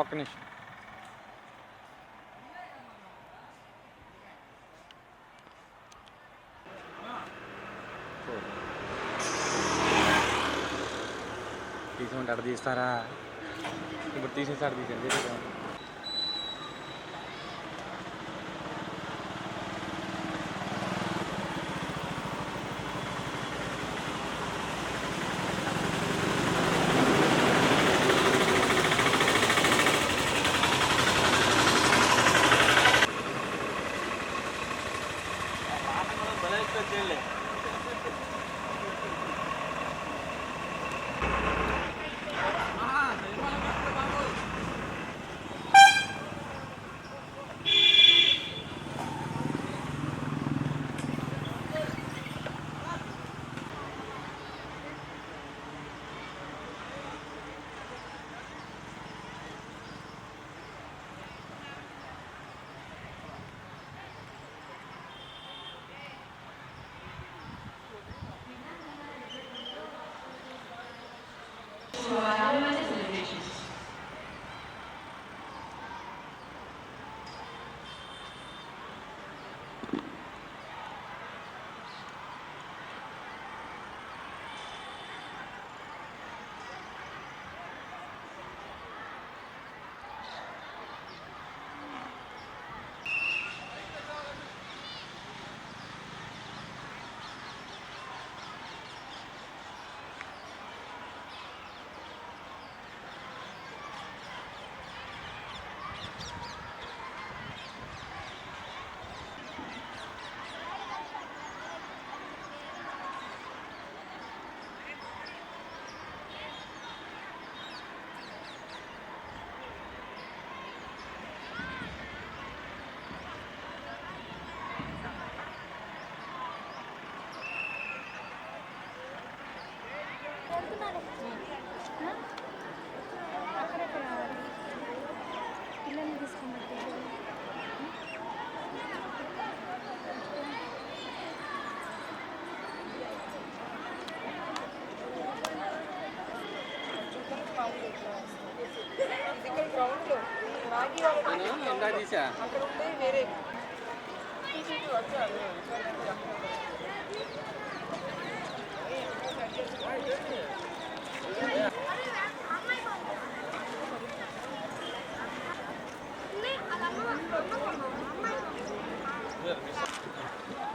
ఒక్క నిమిషం. తీసుకుంటే అక్కడ తీస్తారా? ఇప్పుడు తీసేసి అక్కడ తీసేది.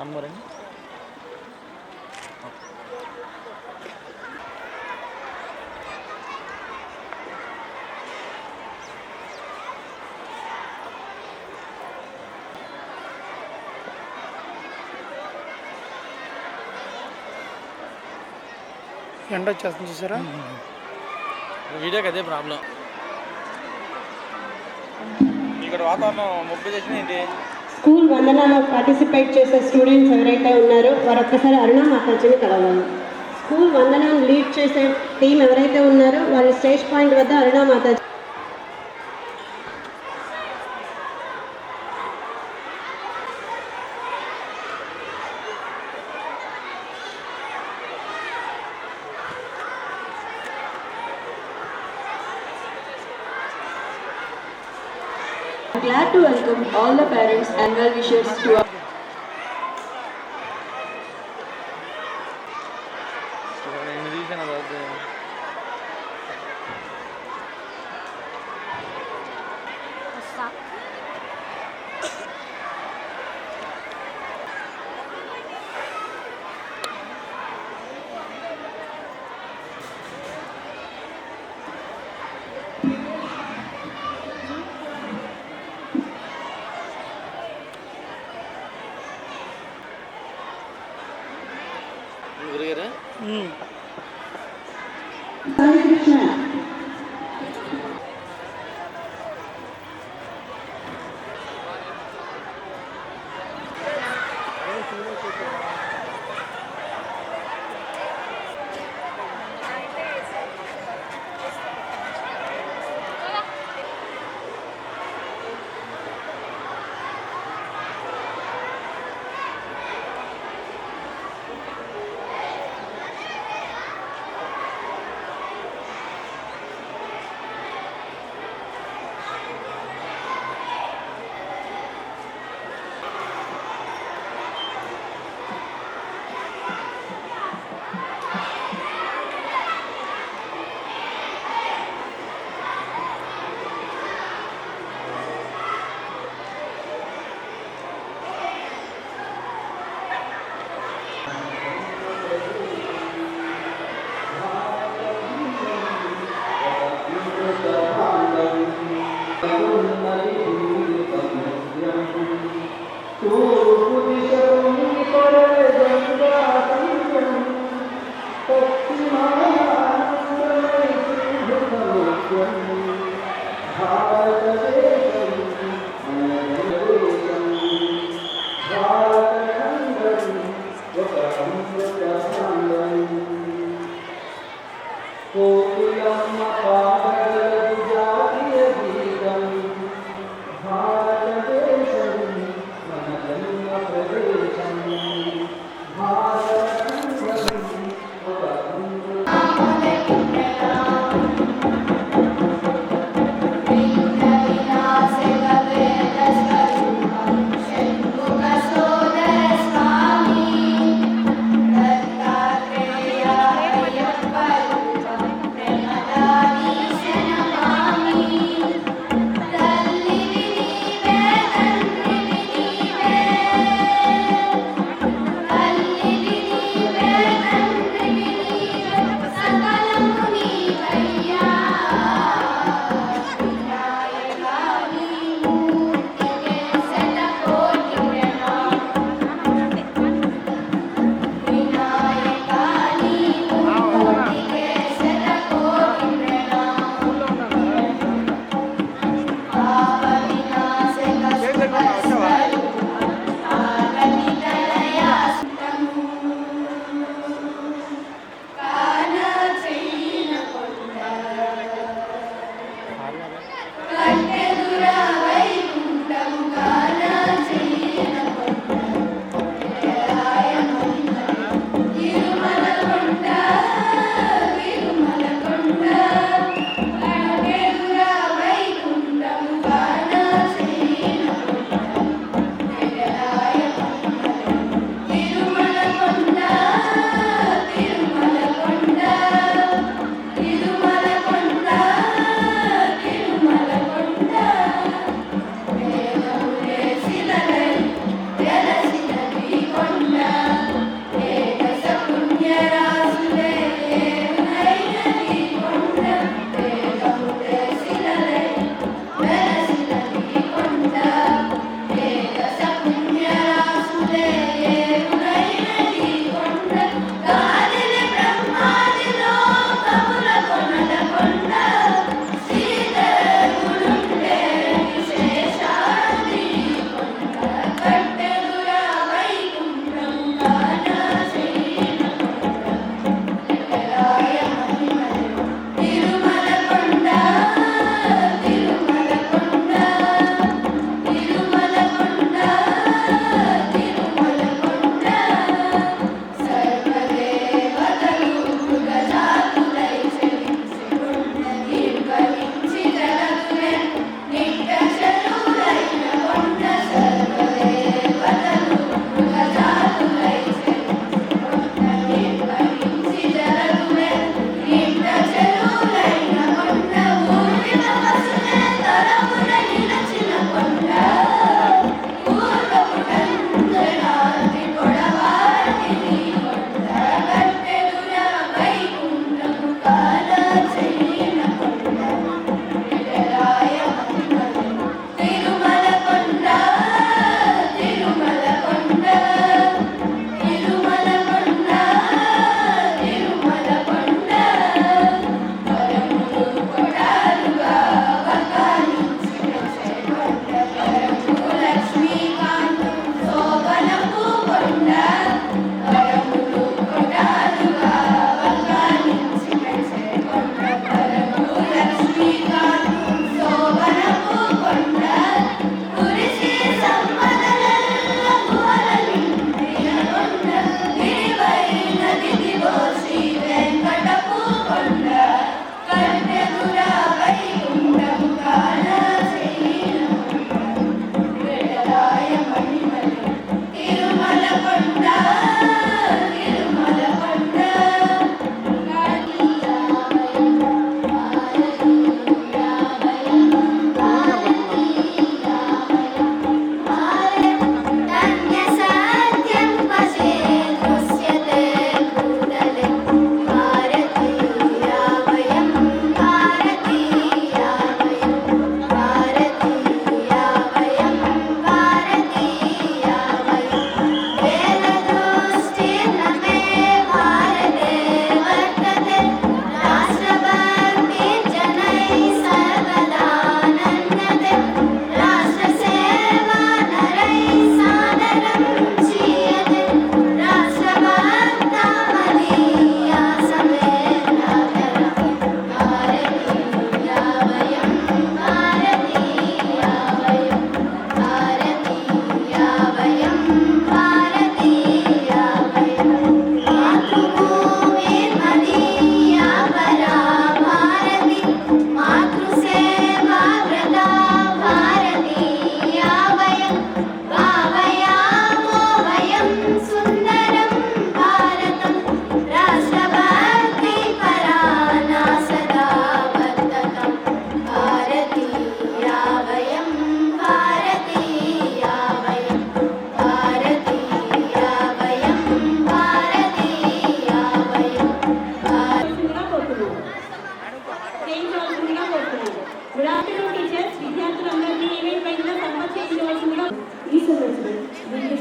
అమ్మరండి. ఎండ వచ్చేస్తుంది చూసారా? వీడియోకి అదే ప్రాబ్లం. ఇక్కడ వాతావరణం ముప్పై చేసింది. స్కూల్ వందనాలో పార్టిసిపేట్ చేసే స్టూడెంట్స్ ఎవరైతే ఉన్నారో వారు ఒక్కసారి అరుణ మాతాజీని కలవాలి. స్కూల్ వందనాలు లీడ్ చేసే టీం ఎవరైతే ఉన్నారో వాళ్ళు స్టేజ్ పాయింట్ వద్ద అరుణ Mataji. Glad to welcome all the parents and well-wishers to our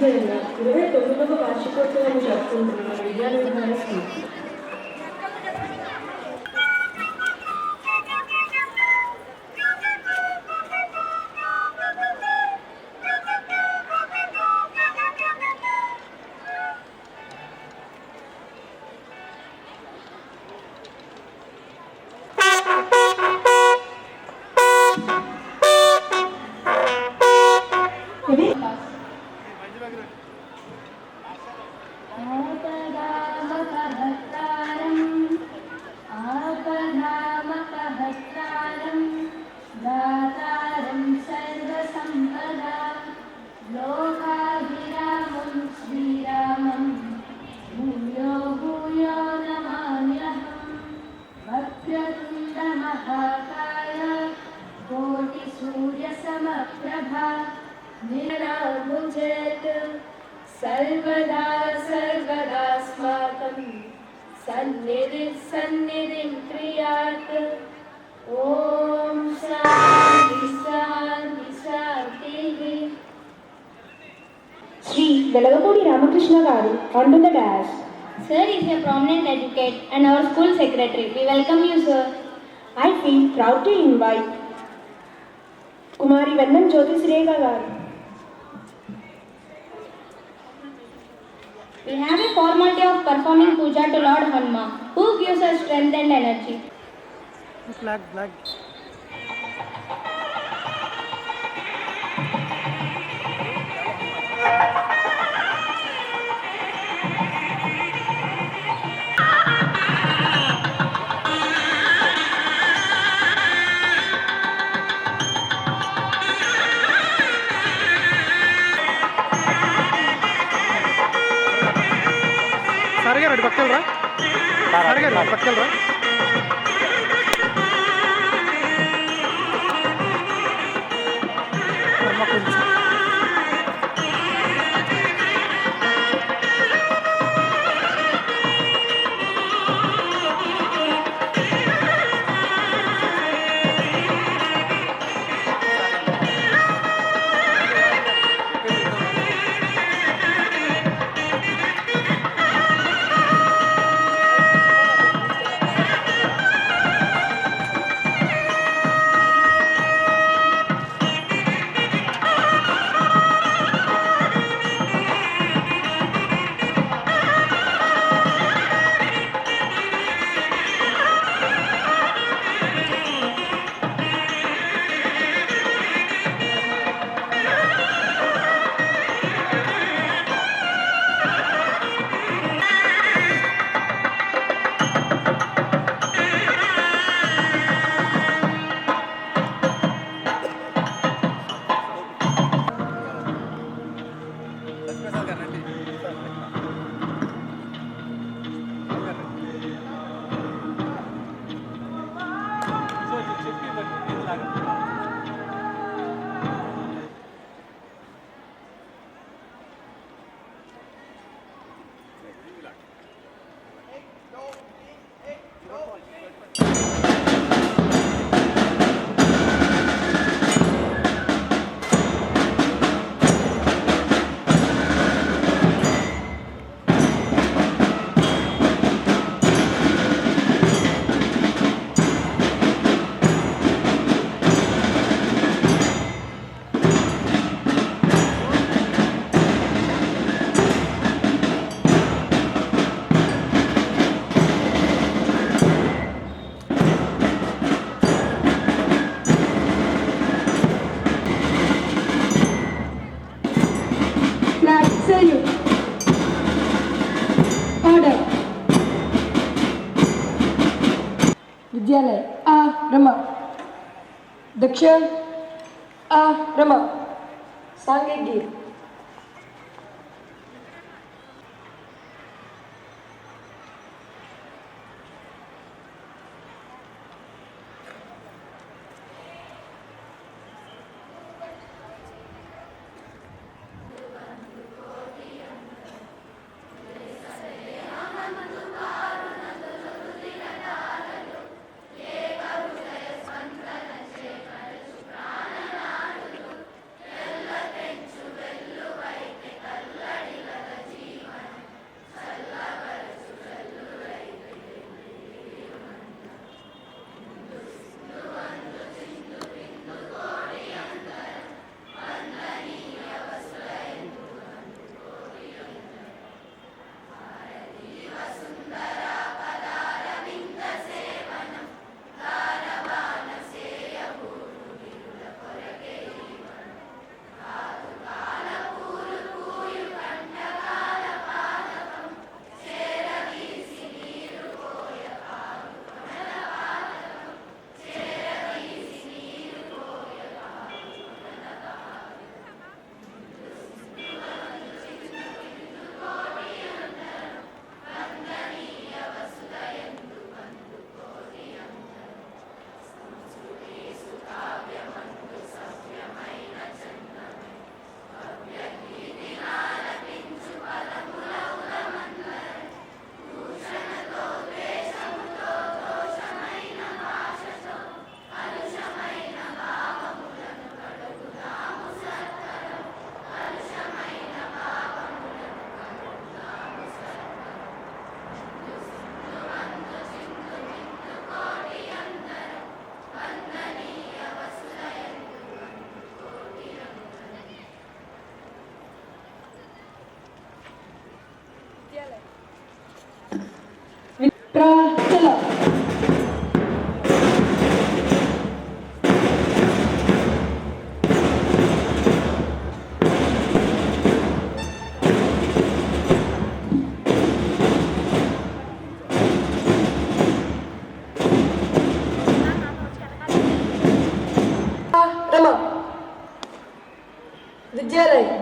నిర్వహించబడిన 29వ వార్షికోత్సవాన్ని జరుపుకుంటున్న విజ్ఞాన విహార స్కూల్. आपदामपहर्तारं दातारं सर्वसम्पदा लोकाभिरामं श्रीरामं भूयो भूयो नमाम्यहम् वक्रतुण्डमहाकाय कोटिसूर्यसमप्रभा निर्नामुचेत् सर्वदा सर्वदास्माकं सन्निधिं क्रियात् ॐ शान्ति शान्ति शान्तिः. Sri Velagapudi Ramakrishna Garu onto the dash. Sir is a prominent advocate and our school secretary. We welcome you, sir. I feel proud to invite Kumari Vennam Jyoti Srega Garu. We have a formality of performing puja to Lord Hanuma, who gives us strength and energy. Flag. సరిగా పక్కలరా పక్కలరా కొంచెం विद्यालय आ रमा दक्षिण आ रमा सांघिक गीत.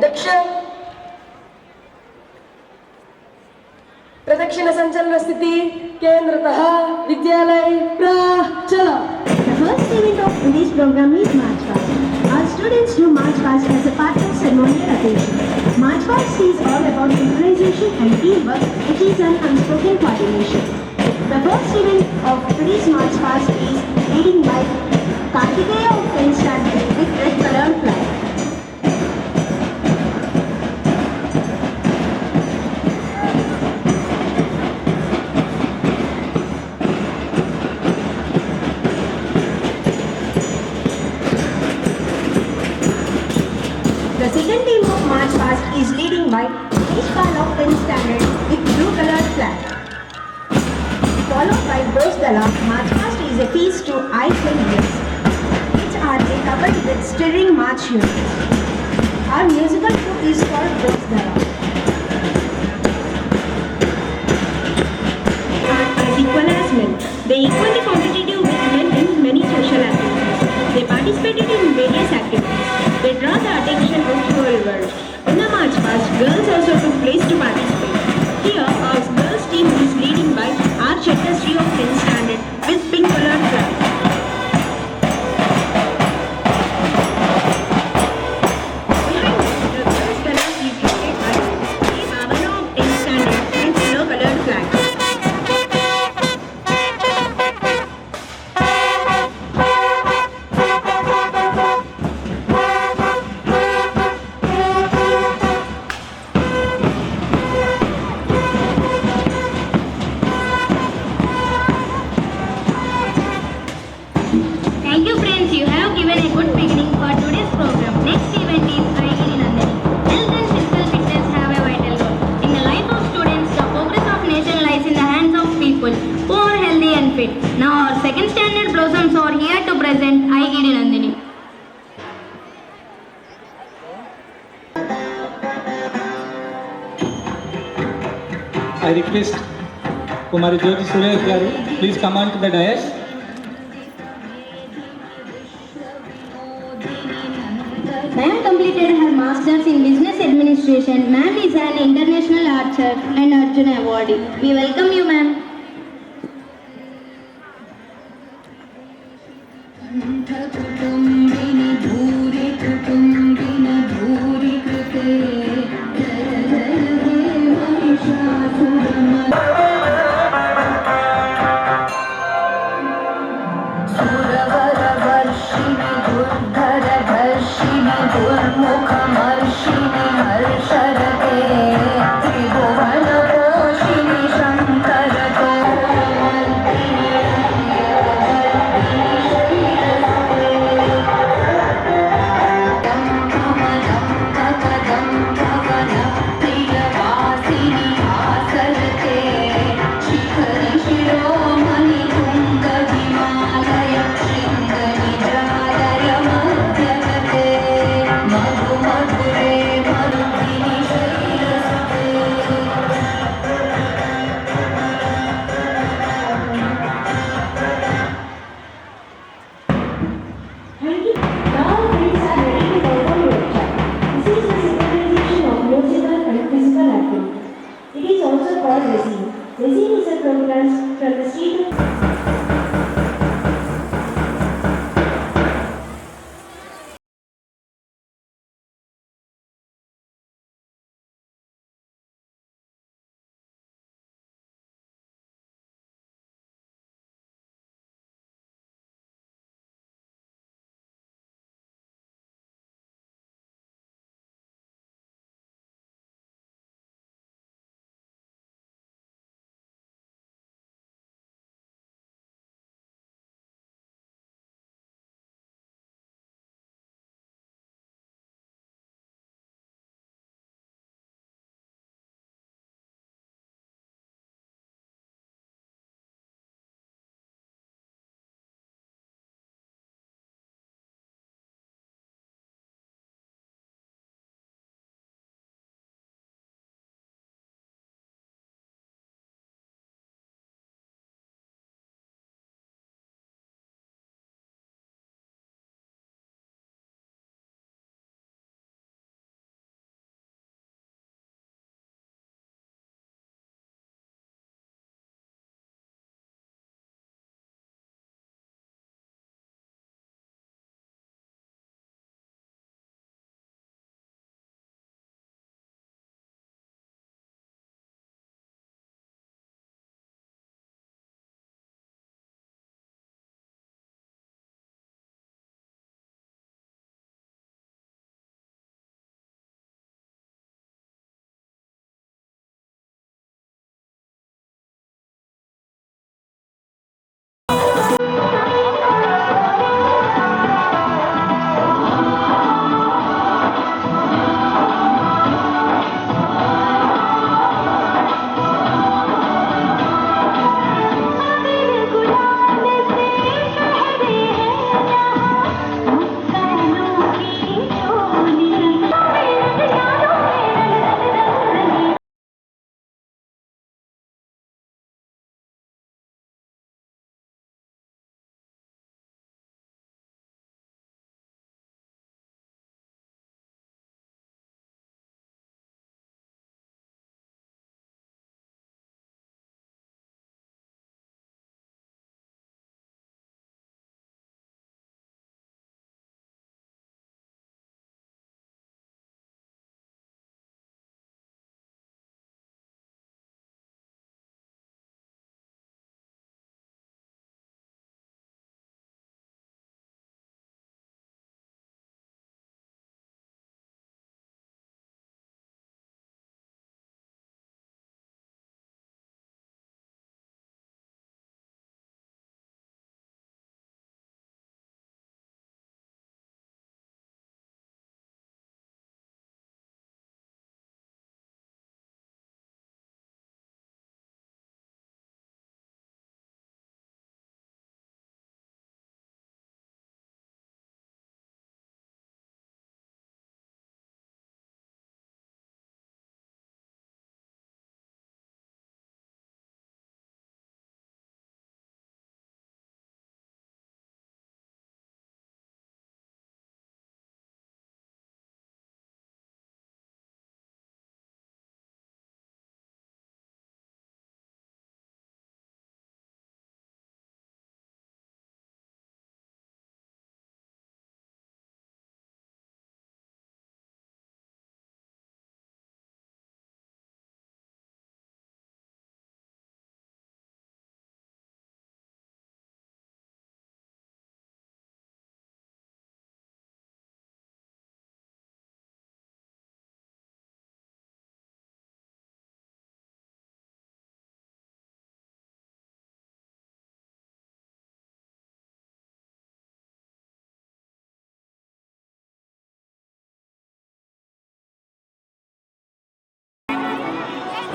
दक्ष प्रदक्षिण संचलन स्थिति केंद्रतः विद्यालय प्रचल. The first event of today's program is March Past. Our students do March Past as a part of ceremonial occasion. March Past is all about improvisation and teamwork, which is an unspoken coordination. The first event of today's March Past is leading by Kartikeya of 10th standard with red colored flag. The second team of March Past is leading by Ishpal of 10th standard with blue colored flag. Followed by Bosdala, March Past is a feast to ice and bliss, which are covered with stirring march units. Our musical group is called Bosdala. As equal as men, they equally competitive with men in many social activities. They participated in various activities. They draw the attention of the whole world. In the March Past, girls also took place to participate. Here, our girls team is leading by R. Chettasri of 10th standard with pink colored flag. Behind us, the girls' colors is led by A. Bhavana of 10th standard with yellow colored flag. Thank you friends, you have given a good beginning for today's program. Next event is Aigiri Nandini. Health and physical fitness have a vital role. In the life of students, the progress of nation lies in the hands of people who are healthy and fit. Now our second standard blossoms are here to present Aigiri Nandini. I request Kumari Jyoti Suresh garu, please come on to the dais. Ma'am completed her Masters in Business Administration. Ma'am is an international archer and Arjuna awardee. We welcome you, ma'am.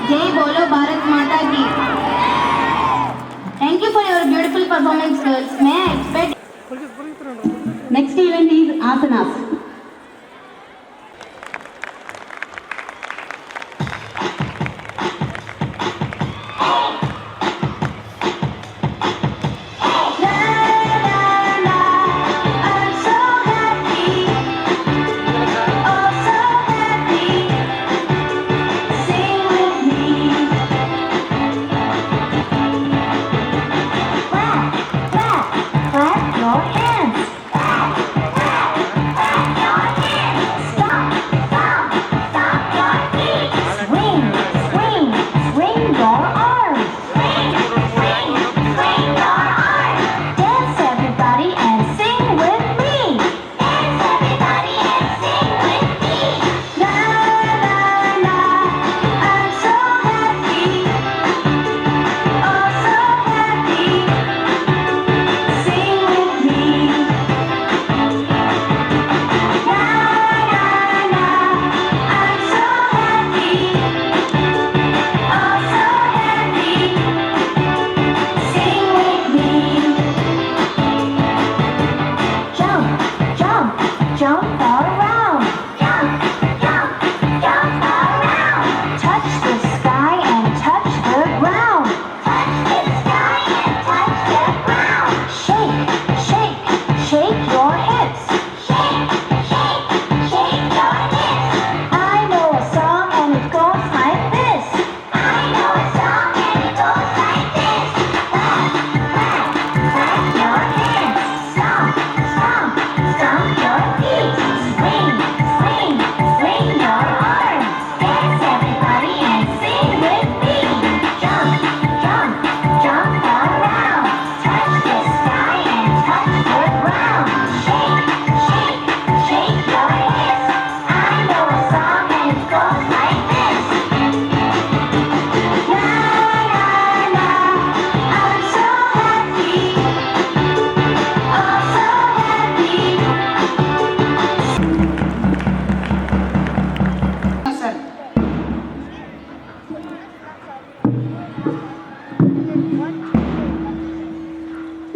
Jai Bolo Bharat Mata Ki. Thank you for your beautiful performance, girls. May I expect? Next event is asanas.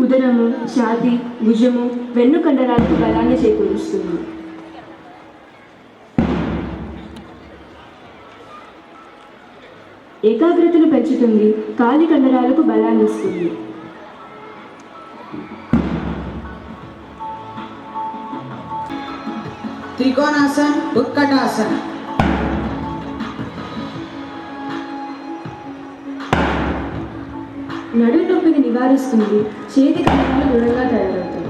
ఉదరము ఛాతి భుజము వెన్ను కండరాలకు బలాన్ని చేకూరుస్తుంది. ఏకాగ్రతను పెంచుతుంది. కాలి కండరాలకు బలాన్ని ఇస్తుంది. త్రికోణాసన్, ఉత్కటాసన్. నడుము నొప్పిని నివారిస్తుంది. చేతి కండరాలు దృఢంగా తయారవుతాయి.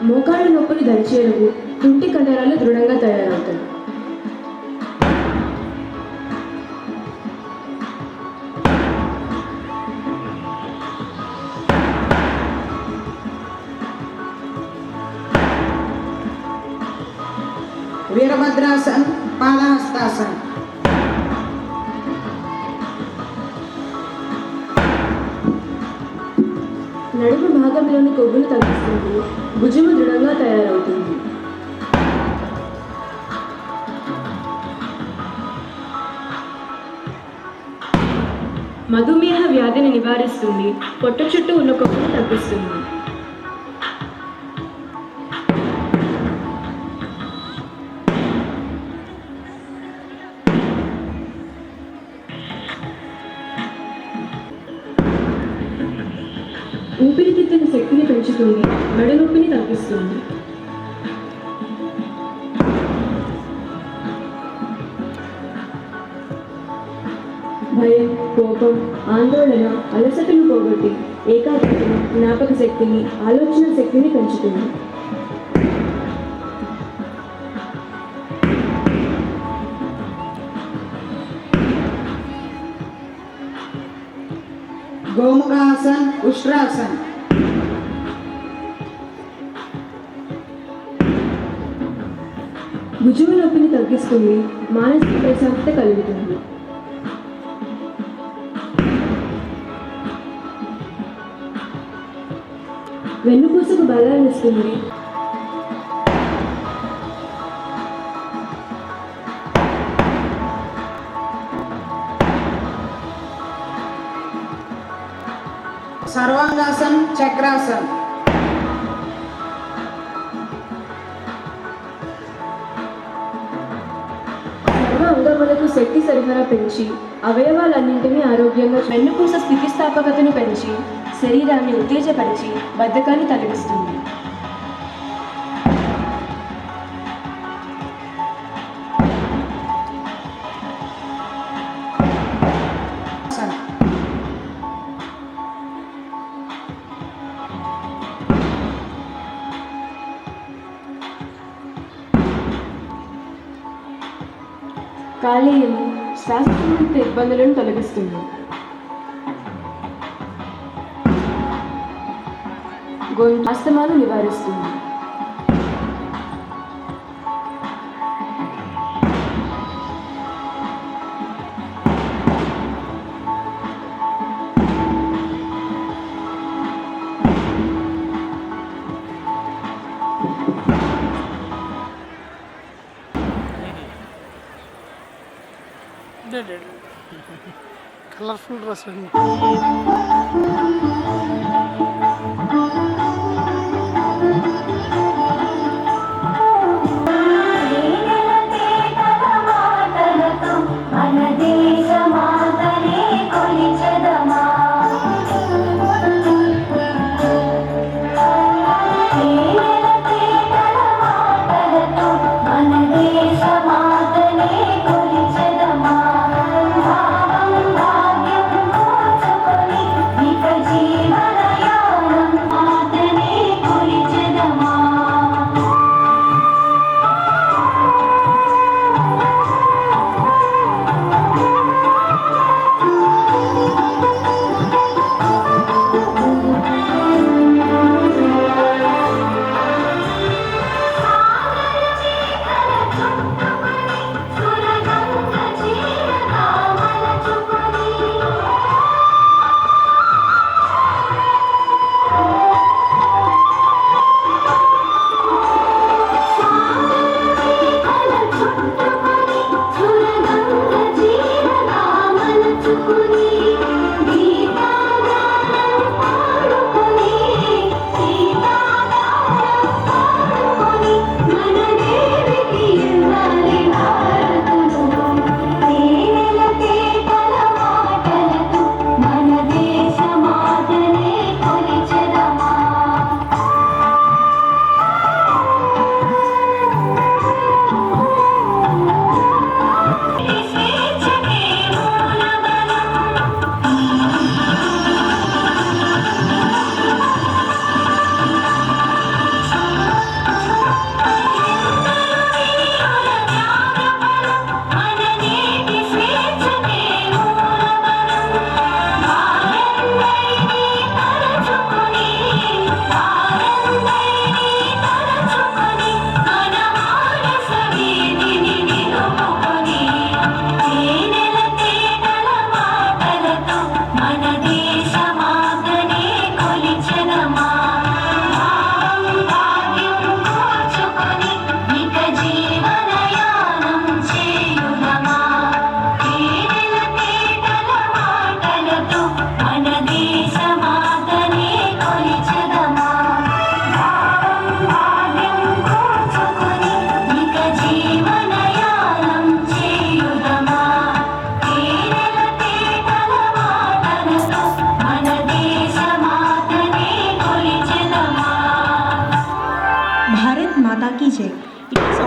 మోకాళ్ళ నొప్పిని దరిచేరువు. తుంటి కండరాలు దృఢంగా తయారవుతాయి. వీరభద్రాసన్, పాదహస్తాసన్. నడుము భాగంలోని కొవ్వును తగ్గిస్తుంది. భుజము దృఢంగా తయారవుతుంది. మధుమేహ వ్యాధిని నివారిస్తుంది. పొట్ట చుట్టూ ఉన్న కొవ్వును తగ్గిస్తుంది. ఊపిరితిత్తుల శక్తిని పెంచుతుంది. మెడ నొప్పిని తగ్గిస్తుంది. భయం, కోపం, ఆందోళన, అలసటను పోగొట్టి ఏకాగ్రతను, జ్ఞాపక శక్తిని, ఆలోచన శక్తిని పెంచుతుంది. గోముఖాసన్, ఉష్ట్రాసన్. భుజము నొప్పిని తగ్గిస్తుంది. మానసిక ప్రశాంతత కలుగుతుంది. వెన్నుపూసకు బలాన్ని ఇస్తుంది. सर्वांगासन चक्रासन సర్వ అంగములకు శక్తి సరఫరా పెంచి అవయవాలన్నింటినీ ఆరోగ్యంగా వెన్నుపూస స్థితిస్థాపకతను పెంచి శరీరాన్ని ఉత్తేజపరిచి బద్ధకాన్ని తొలగిస్తుంది. కాలేయము శ్వాస ఇబ్బందులను తొలగిస్తుంది. గొంతు ఆస్తమాను నివారిస్తుంది. కలర్ఫుల్ డ్రెస్ అండి.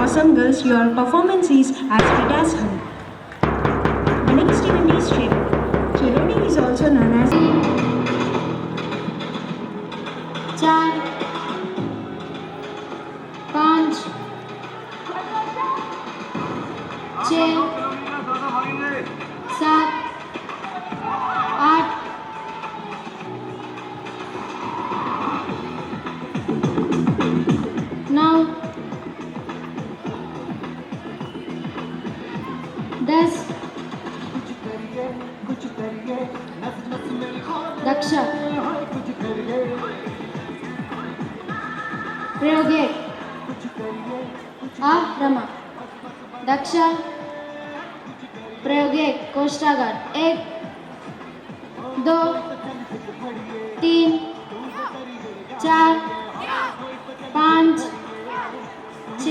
Awesome girls, your performance is as fit as her. The next event is cheerleading. Cheerleading is also known as 4 5 6 7 8 9 10 दक्ष प्रयोग 1 रमा दक्ष प्रयोग 1 कोष्ठागार 1 2 3 4 5 6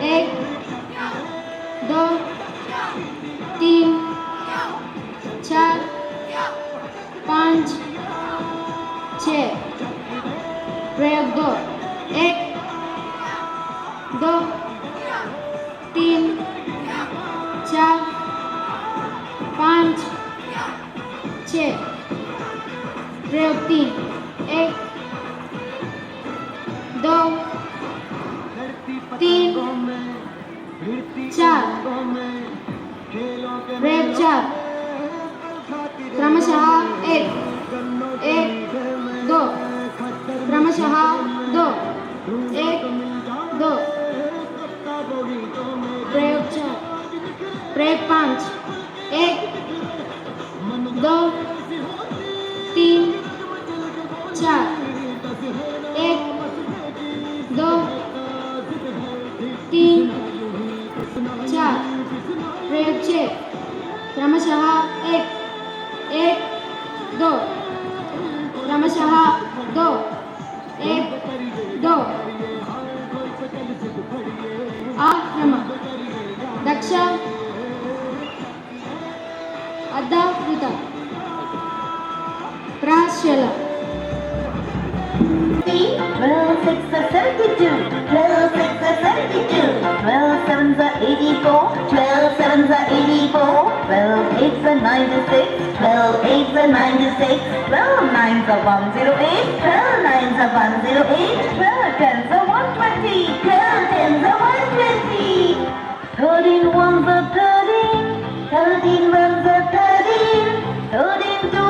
1 2 3 4 5 6 प्रयोग 2 1 2 3 4 5 6 प्रयोग 3 1 2 3 4 प्रयोग 4 क्रमशः 1 2 क्रमशः 2 1 2 प्रयोग 4 प्रयोग 5 1 2 3 4 1 2 3 4 प्रयोग 6 क्रमशः 1 2 क्रमशः 2 1 2 आक्रम दक्ष अद्धावृत प्राश्यल 12 6 72, 12 6 72, 12 7 84, 12 7 84, 12 8 96, 12 8 96, 12 9 108, 12 9 108, 12 10 120, 12 10 120, 13 1 13, 13 1 13, 13 2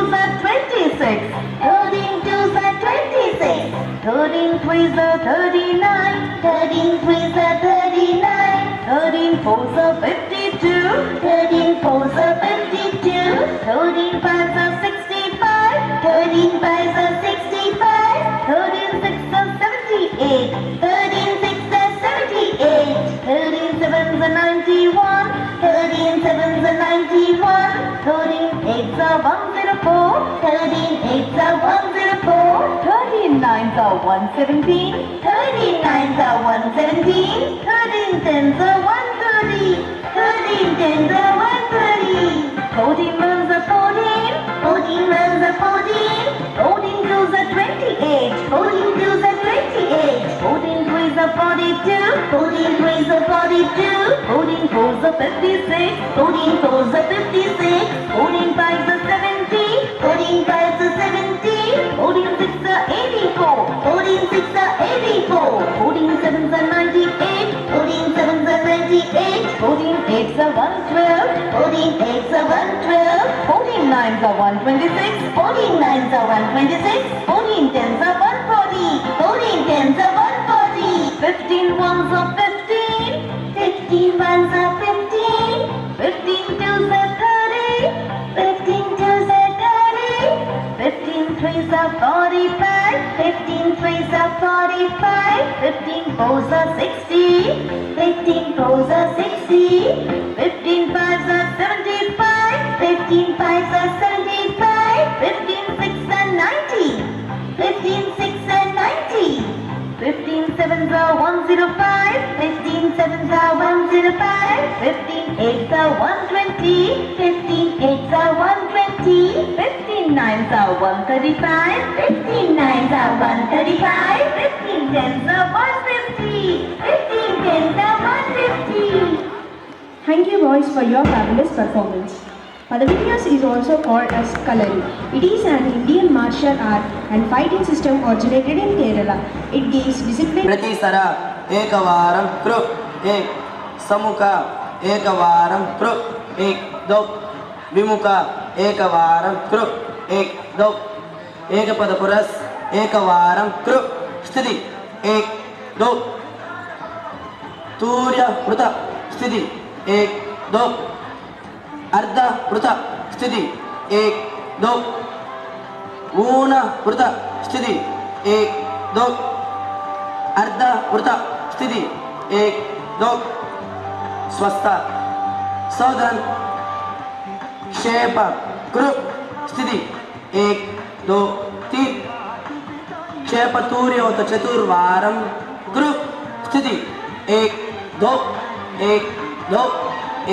26, 13 2 26, 13 3 39, 13 3 39, 13 4 52, 13 4 52, 13 5 65, 13 5 65, 13 6 78, 13 6 78, 13 7 91, 13 7 91, 13 8 104, 13 8 104, 13 9 117, 13 9 117, 13 10 130, 13 10 130, 14 1 14, 14 1 14, 14 2 28, 14 2 28, 14 3 42, 14 3 42, 14 4 56, 14 4 56, 14 5 70, 14 5 70, 14 6 84, 14 6 84, 14 7 98, 14 7 98, 14 8 112, 14 8 112, 14 9 126, 14 9 126, 14 10 140, 14 10 140, 15 1 15, 15 1 15, 15 2 30, 15 2 30, 15 3 45, 15 3 45, 15 4 60, 15 4 60, 15 5 75, 15 5 75, 15 6 90, 15 6 90, 15 7 105, 15 7 105, 15 8 120, 15 8 120, 15 9 135, 15 9 135, 15 10 150, 15 10 150. Thank you boys for your fabulous performance. Padavinyas is also called as Kalari. It is an Indian martial art and fighting system originated in Kerala. It gives discipline. प्रतिसर एकवारं कृ एक समुख एकवारं कृ एक दो विमुख एकवारं कृ एक दो एकपदपुरस् एकवारं कृ स्थिति एक दो तूर्यवृत स्थिति एक दो अर्धवृत स्थिति एक दो ऊनवृत स्थिति एक दो अर्धवृत स्थिति एक दो स्वस्थ सौधन क्षेप कृ स्थिति 1 2 3 क्षेपतूर्योत चतुर्वारं कृ स्थिति 1 2 1 2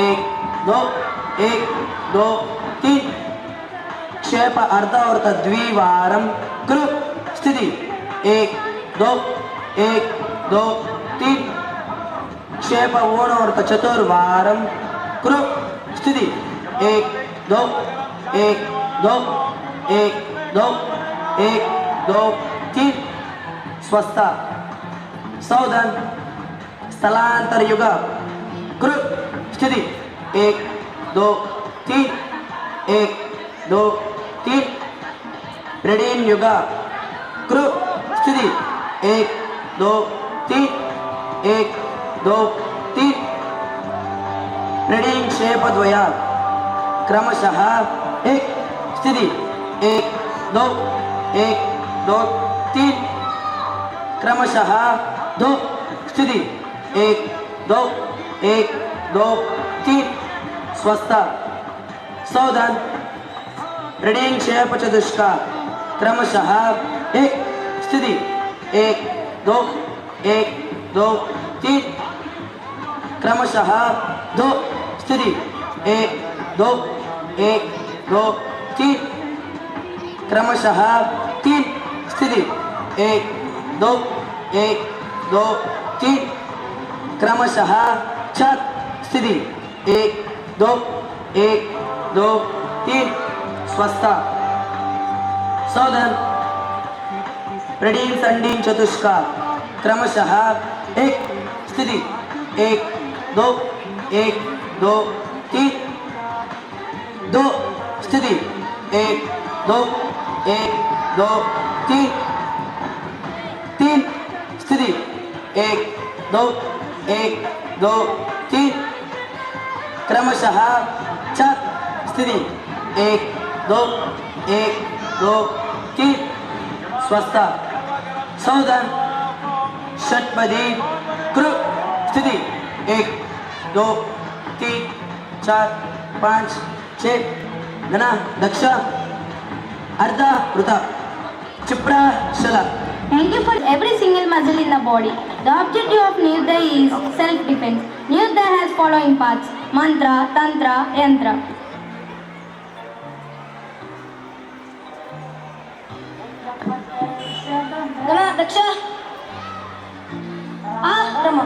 1 2 1 2 3 क्षेप अर्धवर्त द्विवारं कृ स्थिति 1 2 1 2 3 क्षेप ओणवर्त चतुर्वारं कृ स्थिति 1 2 1 2 1 2 1 2 3 स्वस्थ सौधन स्थलांतर युग कृ स्थिति 1 2 3 1 2 3 रेडीन युग कृ स्थिति 1 2 3 1 2 3 रेडीन शेप द्वया क्रमशः 1 स्थिति 1 2 1 2 3 क्रमशः 2 स्थिति 1 2 1 2 3 स्वस्थ सौधन रेडिंग शेप चतुष्का क्रमशः 1 स्थिति 1 2 1 2 3 क्रमशः 2 स्थिति 1 2 1 2 3 क्रमशः 3 स्थिति 1 2 1 2 3 क्रमशः 4 स्थिति 1 2 1 2 3 स्वस्थ सौधन रेडिंग संडीन चतुष्का क्रमशः 1 स्थिति 1 2 1 2 3 2 स्थिति 1 2 1 2 3 3 स्थिति 1 2 1 2 3 क्रमशः 4 स्थिति 1 2 1 2 3 स्वस्थ सौधन षट्पदी कृ स्थिति 1 2 3 4 5 6 गण दक्ष अर्ध वृत क्षिप्रा शल. Thank you for every single muscle in the body. The objective of Nirdaya is self-defense. Nirdaya has following parts: mantra, tantra, yantra. Gana daksha. Rama.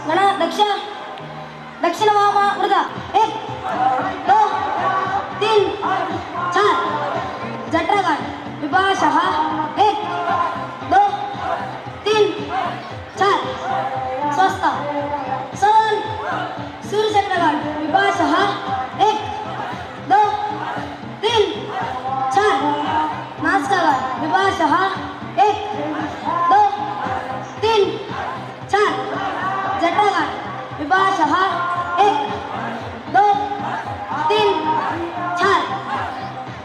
Gana daksha. Dakshina vama vrida. 1 2 3 4 जठराघाट विभाषः 1 2 3 4 स्वस्थ सौधन सूर्य चक्रघाट विभाषः 1 2 3 4 नासिकाघाट विभाषः 1 2 3 4 जठराघाट विभाषः 1 2 3 4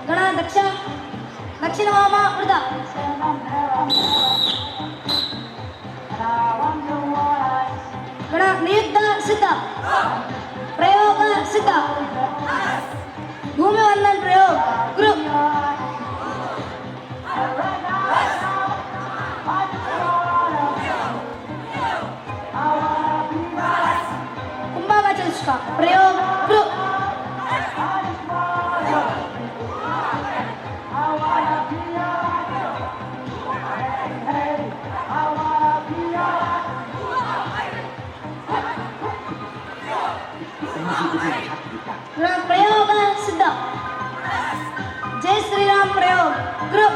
गणा दक्ष दक्षिण वामा वृदा गणा नियुद्ध सिद्ध प्रयोग सिद्ध भूमि वंदन प्रयोग गुरु कुंभा चतुष्का प्रयोग गुरु प्रयोग सिद्ध जय श्री राम प्रयोग गुरु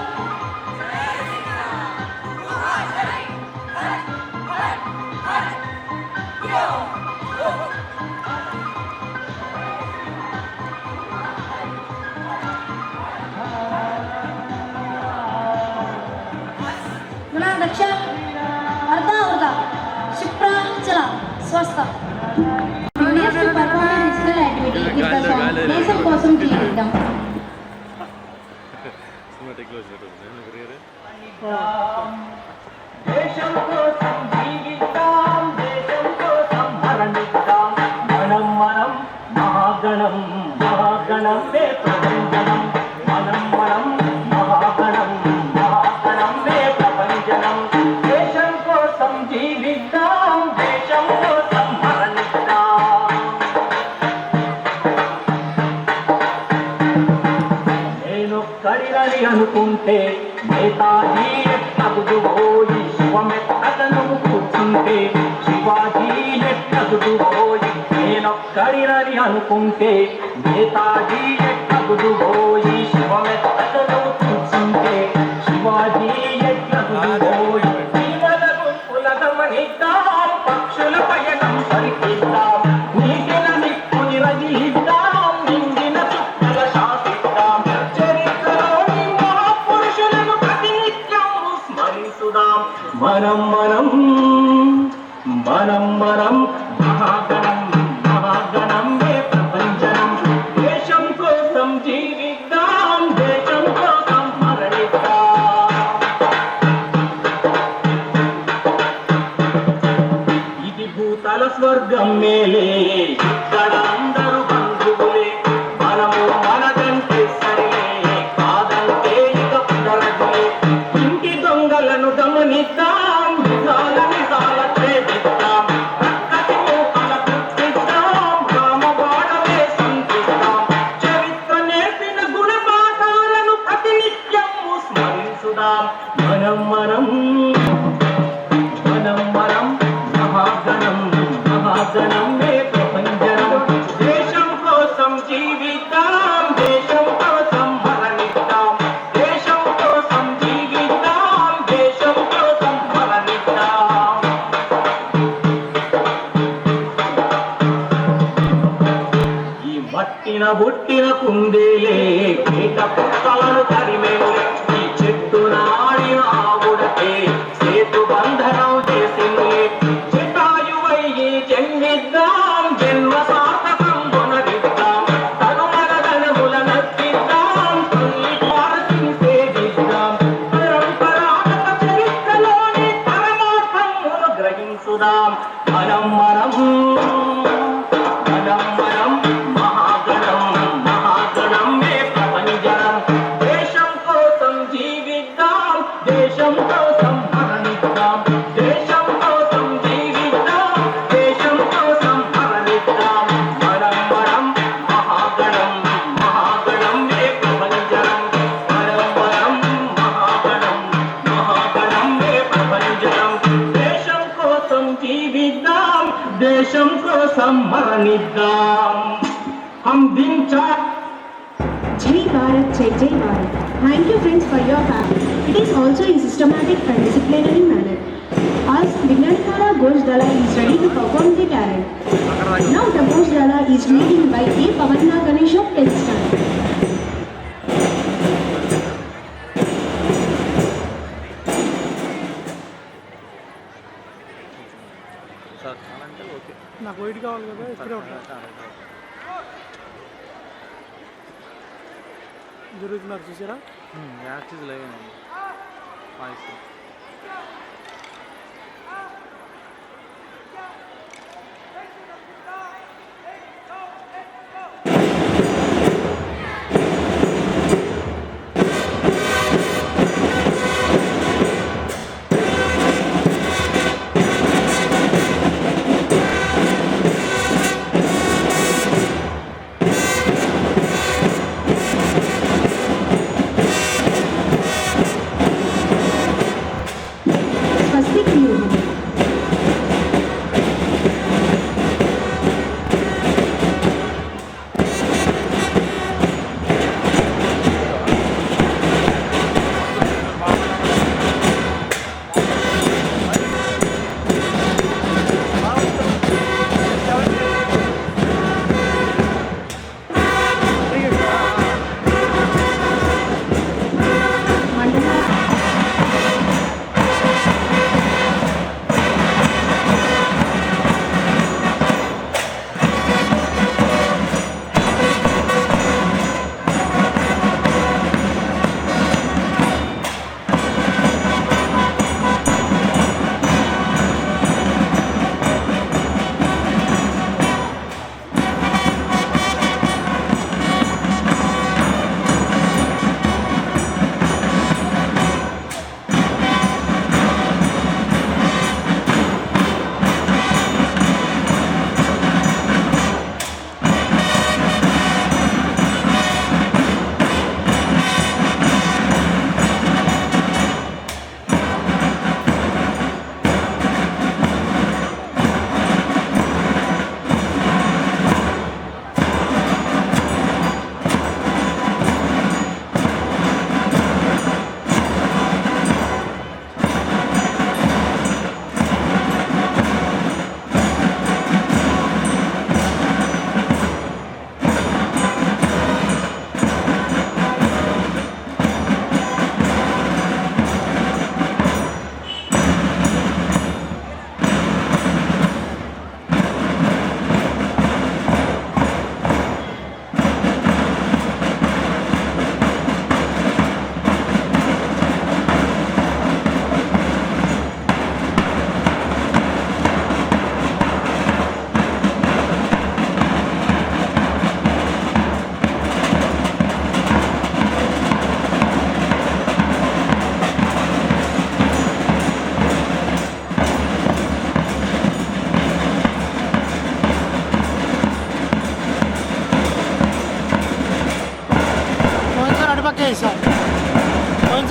गुणा दक्ष अर्धा अर्धा क्षिप्रा चला स्वस्थ దేశం కోసం జీవిద్దాం. దేశం కోసం జీవిద్దాం, దేశం కోసం మరణిద్దాం. మనం మనం మహాగణం మహాగణం మే ప్రబంధనం నేనొక్కడినని అనుకుంటే నేతాజీ ఎట్లగుదువోయి శివమెత్తను కూర్చుంటే శివాజీ ఎట్లగుదువోయి నేనొక్కడినని అనుకుంటే నేతాజీ ఎట్లగుదువోయి శివమెత్తను కూర్చుంటే శివాజీ ఎట్లగుదువోయి జీవన గుంపుల గమనిద్దాం పక్షుల పయనం సరిపిద్దాం నీటిన నిప్పుని రగిలిద్దాం నిండిన చుక్కల శాసిద్దాం చరిత్రలోని మహాపురుషులను ప్రతినిత్యం స్మరించుదాం మనం మనం మనం మనం మహాగణం మహాగణం మే ప్రపంచనం దేశం కోసం జీవిద్దాం దేశం కోసం మరణిద్దాం ఇది భూతల స్వర్గం మేలే ఇక్కడ అందరూ బంధువులే మనము మనదంటే సరిలే కాదంటే ఇక కుదరదులే ఇంటి దొంగలను గమనిద్దాం నిజాల నిజాల ఛేదిద్దాం ప్రక్కటి మూకల గుర్తిద్దాం రామబాణమే సంధిద్దాం చరిత్ర నేర్పిన గుణపాఠాలను ప్రతినిత్యం స్మరించుదాం మనం మనం మనం మనం మహాగణం మహాగణం మే ప్రపంచనం దేశం కోసం జీవిద్దాం దేశం కోసం మరణిద్దాం దేశం కోసం జీవిద్దాం దేశం కోసం మరణిద్దాం ఈ మట్టిన బుట్టిన కుందేలే కేట పుట్టలను తరిమేలే ఈ చెట్టు నాడిన ఆవుడకే సేతు బంధనం చేసింది జటాయువై జన్మిద్దాం జన్మ సార్థకం కొనగిద్దాం తనుమల ధనముల నచ్చిద్దాం తల్లి భారతిని సేవిద్దాం పరంపరాగత చరిత్రలోని పరమార్థమును గ్రహించుదాం మనం మనం మనం మనం మహాగణం మహాగణం మే ప్రపంచనం దేశం కోసం జీవిద్దాం దేశం కోసం మరణిద్దాం దేశం కోసం జీవిద్దాం దేశం కోసం మరణిద్దాం మనం మనం మహాగణం మహాగణం మే ప్రపంచనం మనం మనం మహాగణం మహాగణం మే ప్రపంచనం దేశం కోసం జీవిద్దాం దేశం కోసం మరణిద్దాం हम दिन चार Jai Bharat, Jai Bharat. Thank you friends for your family. It is also in systematic and disciplinary manner. As Vijnanakara Ghosh Dala is ready to perform the talent. Now the Ghosh Dala is leading by A. Pavanna Ganesh of 10th standard. Sir చాలా అంటే okay నాకు white కావాలి కదా ఇక్కడే ఉంటాను జరుగుతున్నారు చూసారా axis live voice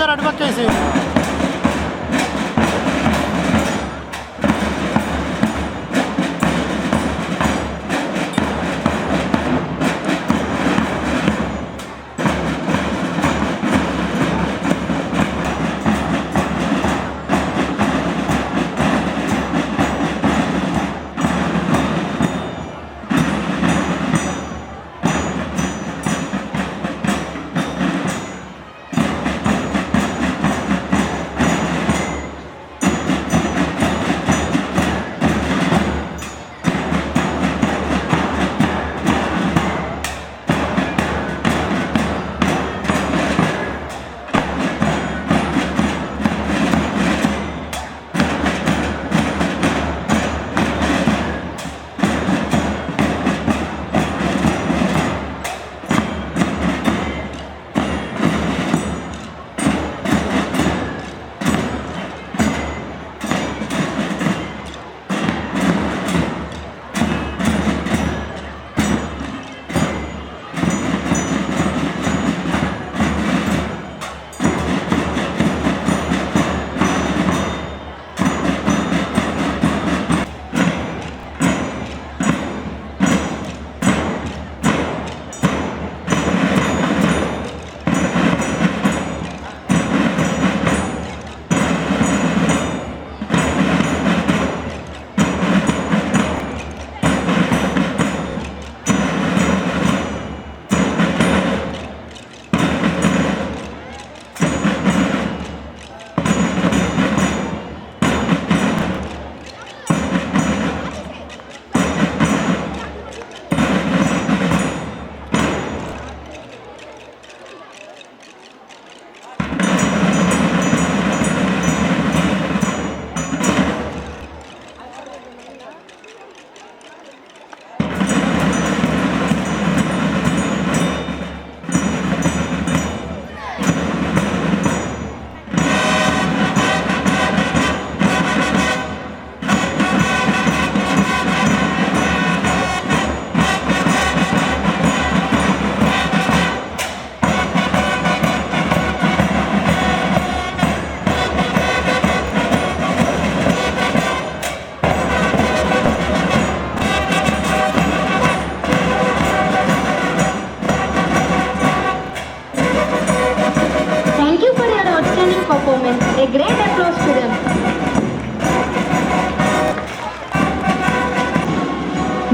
ఒకసారి అటుపక్కేసి performance. A great applause to them.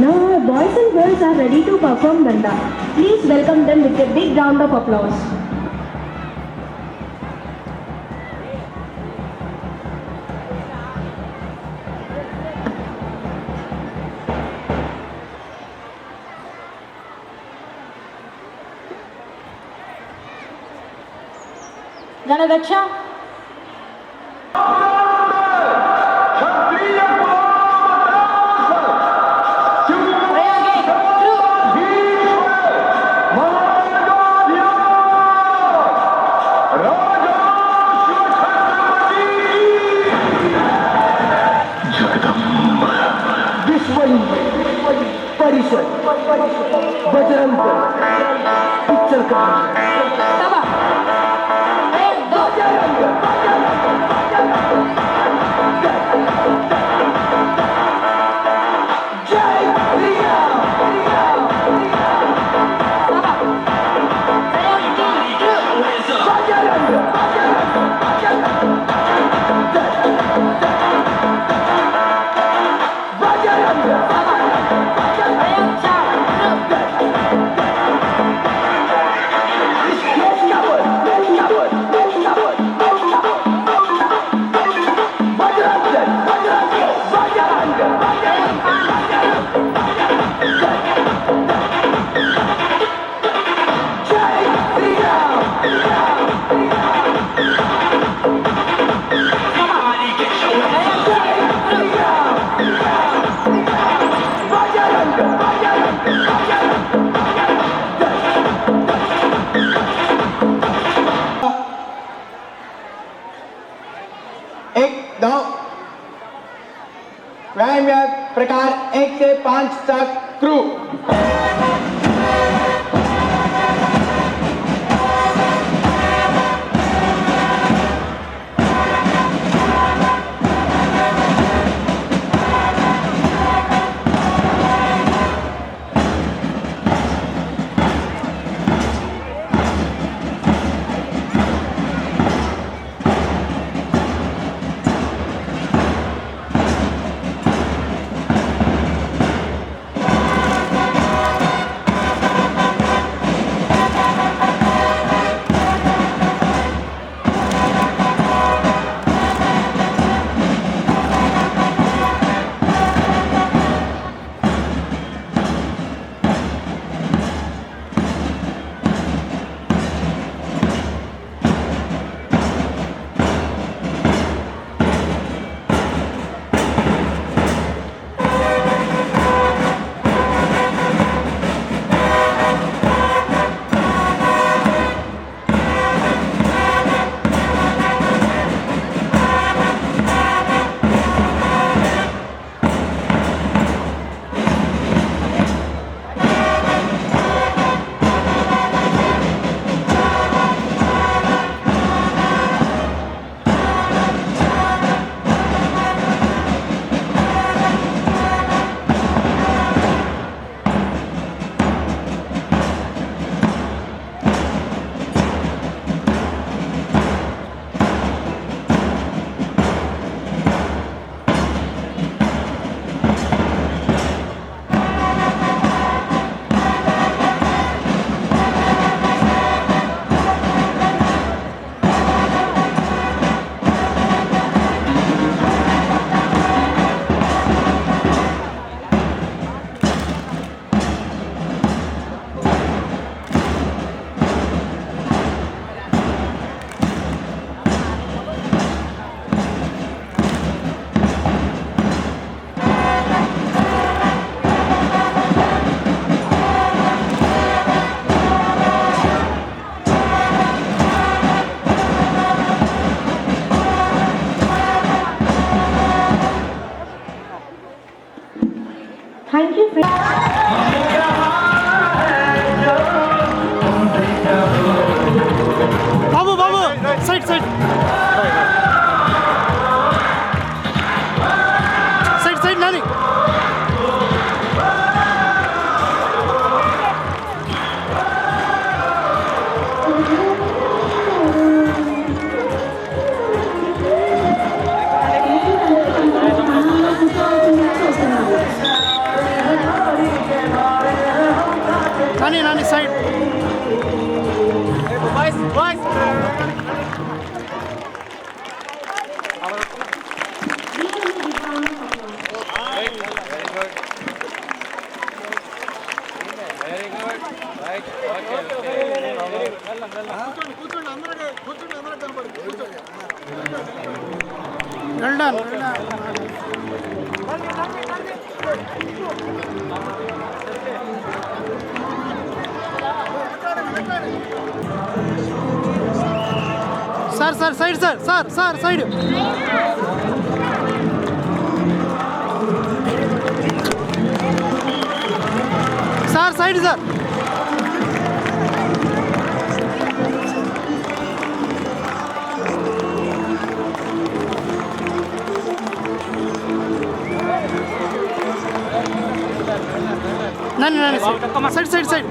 Now our boys and girls are ready to perform Ganda. Please welcome them with a big round of applause. Ganadaksha. परिषद Bajrang picture का व्यायाम प्रकार 1 से 5 तक crew Thank you, friends. Babu Babu side side side side Nani Nani Nani side Well done. Sir, side, sir, side. Sir, side, sir. No, side.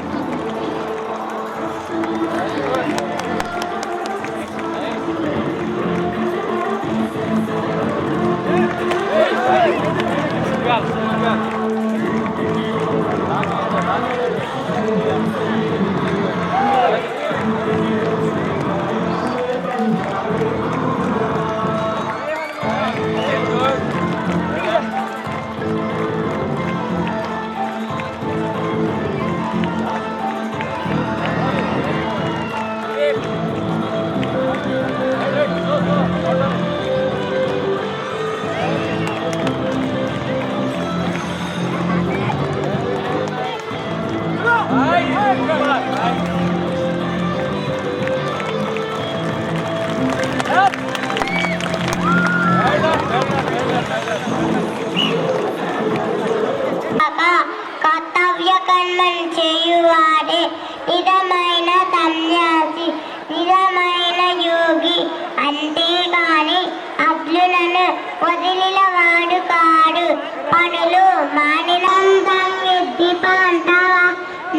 కర్తవ్య కర్మం చేయువాడే నిజమైన సన్యాసి, నిజమైన యోగి. అంతేగాని అర్జునను వదిలినవాడు కాడు. పనులు మానినంతం విద్ధి పాండవ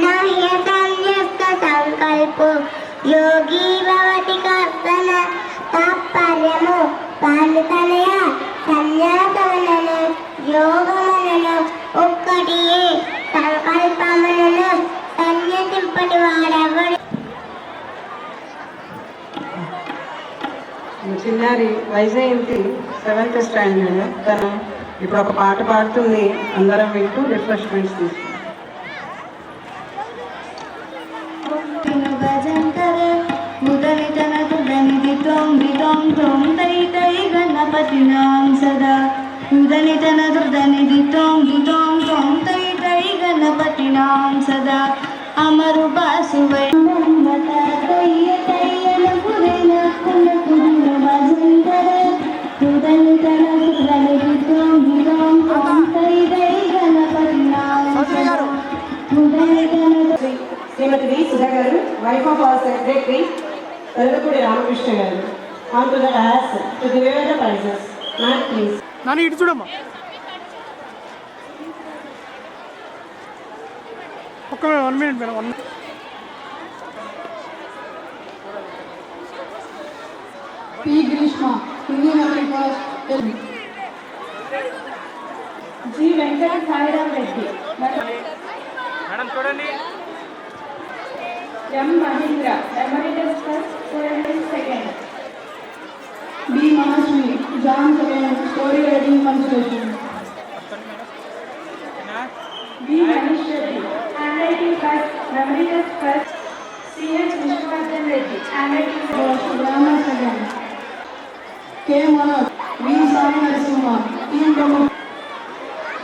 నహ్య సంయుక్త సంకల్పో యోగి భవతి కర్తన తాత్పర్యము. పాండుతనయ సన్యాసములను యోగములను ఒక్కటియే సంకల్పములను సన్యసింపటి వాడెవడు. చిన్నారి వైజయంతి 7th స్టాండర్డ్. తను ఇప్పుడు ఒక పాట పాడుతుంది, అందరం వింటూ రిఫ్రెష్మెంట్స్ తీసుకుంటాం. గణపతినాం సదా ఉదనితన దుర్దనిధి త్వం దుదోం త్వం తై తై గణపతినాం సదా అమరు బాసువై శ్రీమతి వి సుధా గారు, wife of our secretary Vellapudi Ramakrishna గారు. On to the dais to give away the prizes. Ma'am, please. Nani ఇటు చూడమ్మా. ఒక్క 1 minute madam. 1 minute. P. Grishma, Hindi Memory First. G. Venkata Sairam Reddy. Madam చూడండి. M. Mahindra, Emeritus First, 72nd. B. Mahashmi, John Second, Story Writing Consultation. B. Manish Reddy, Handwriting First, Emeritus First. C. H. Vishwanath Reddy, Handwriting First, Grammar Second. K. Manoj, V. Sai Narasimha, Team Promo.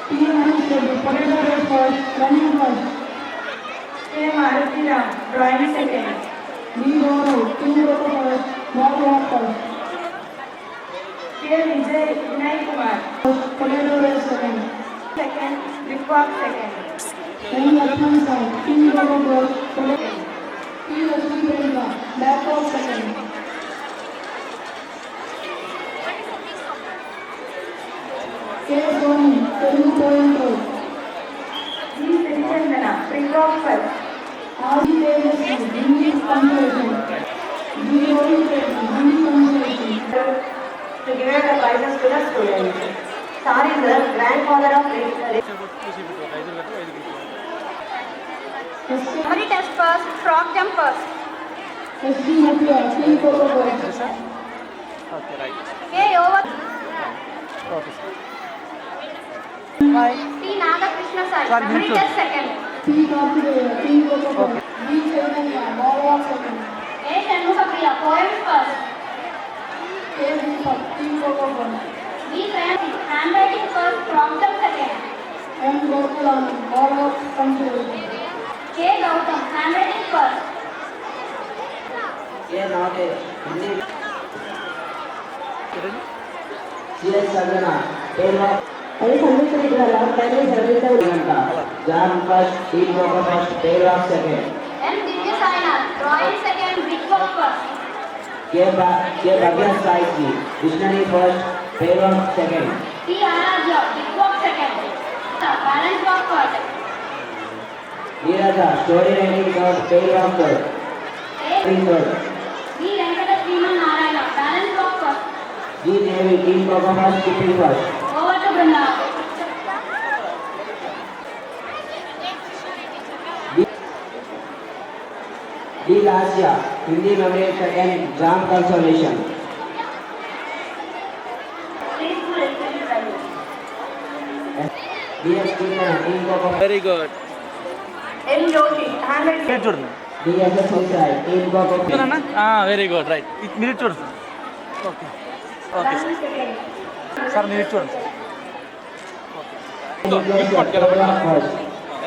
P. Manish Reddy, Potato Race First, Running First. K. Maruti Ram, Drawing Second. B. Gaurav, Team Promo First, Ball First. K. Vijay Vinay Kumar, Potato Race Second. second, Brickwork second. M. Lakshman Sai, Team Coco Boys, P. Lakshmi Priyanka, Backward second. K. Soni, Telugu Poem Pro. G. Srichandana, Brickwork first. R. G. Tejasvi, English Translation. G. Rohit Reddy, Hindi Translation. To give out the prizes to the students. Sir is the grandfather of Memory test first, frog jump first. S. G. Mutia, Team Coco Boys. Okay right K. Over. Okay sir T. Nagakrishna Sai, Sir, memory mute. test second. P. Kartikeya, Team Coco Boys. B. Chaitanya, Ballwalk second. A. Shanmugapriya, poems first. K. Deepak, Team Coco Boys. B. Sayansi, handwriting first, frog jump second. M. Gokulanand, Ballwalk Translation. K. Gautam, handwriting first. ये नाटे Hindi CS Sanjana पेरवा अरे संदेश निकला पहले service घंटा जान first team kho kho first पेरवा second M. Divya Sainath, drawing second, brickwork first. K Bhagya Sai ji dictionary first पेरवा second T. Aradhya, brickwork second. Balance work first. Neeraja story writing first पेरवा third A. Third B. Venkata Sriman Narayana, balance work first. G Devi team kho kho first keeping first Over to Brinda. D लासिया Hindi memory second exam consolation Preschool LKG private. DS Keerthan team cocoa very good M. Joshi, handwriting. మీరు చూడండి DSS होसाई team kho kho చూడన్నా very good right మీరు చూడండి sir okay okay sir sir మీరు చూడండి sir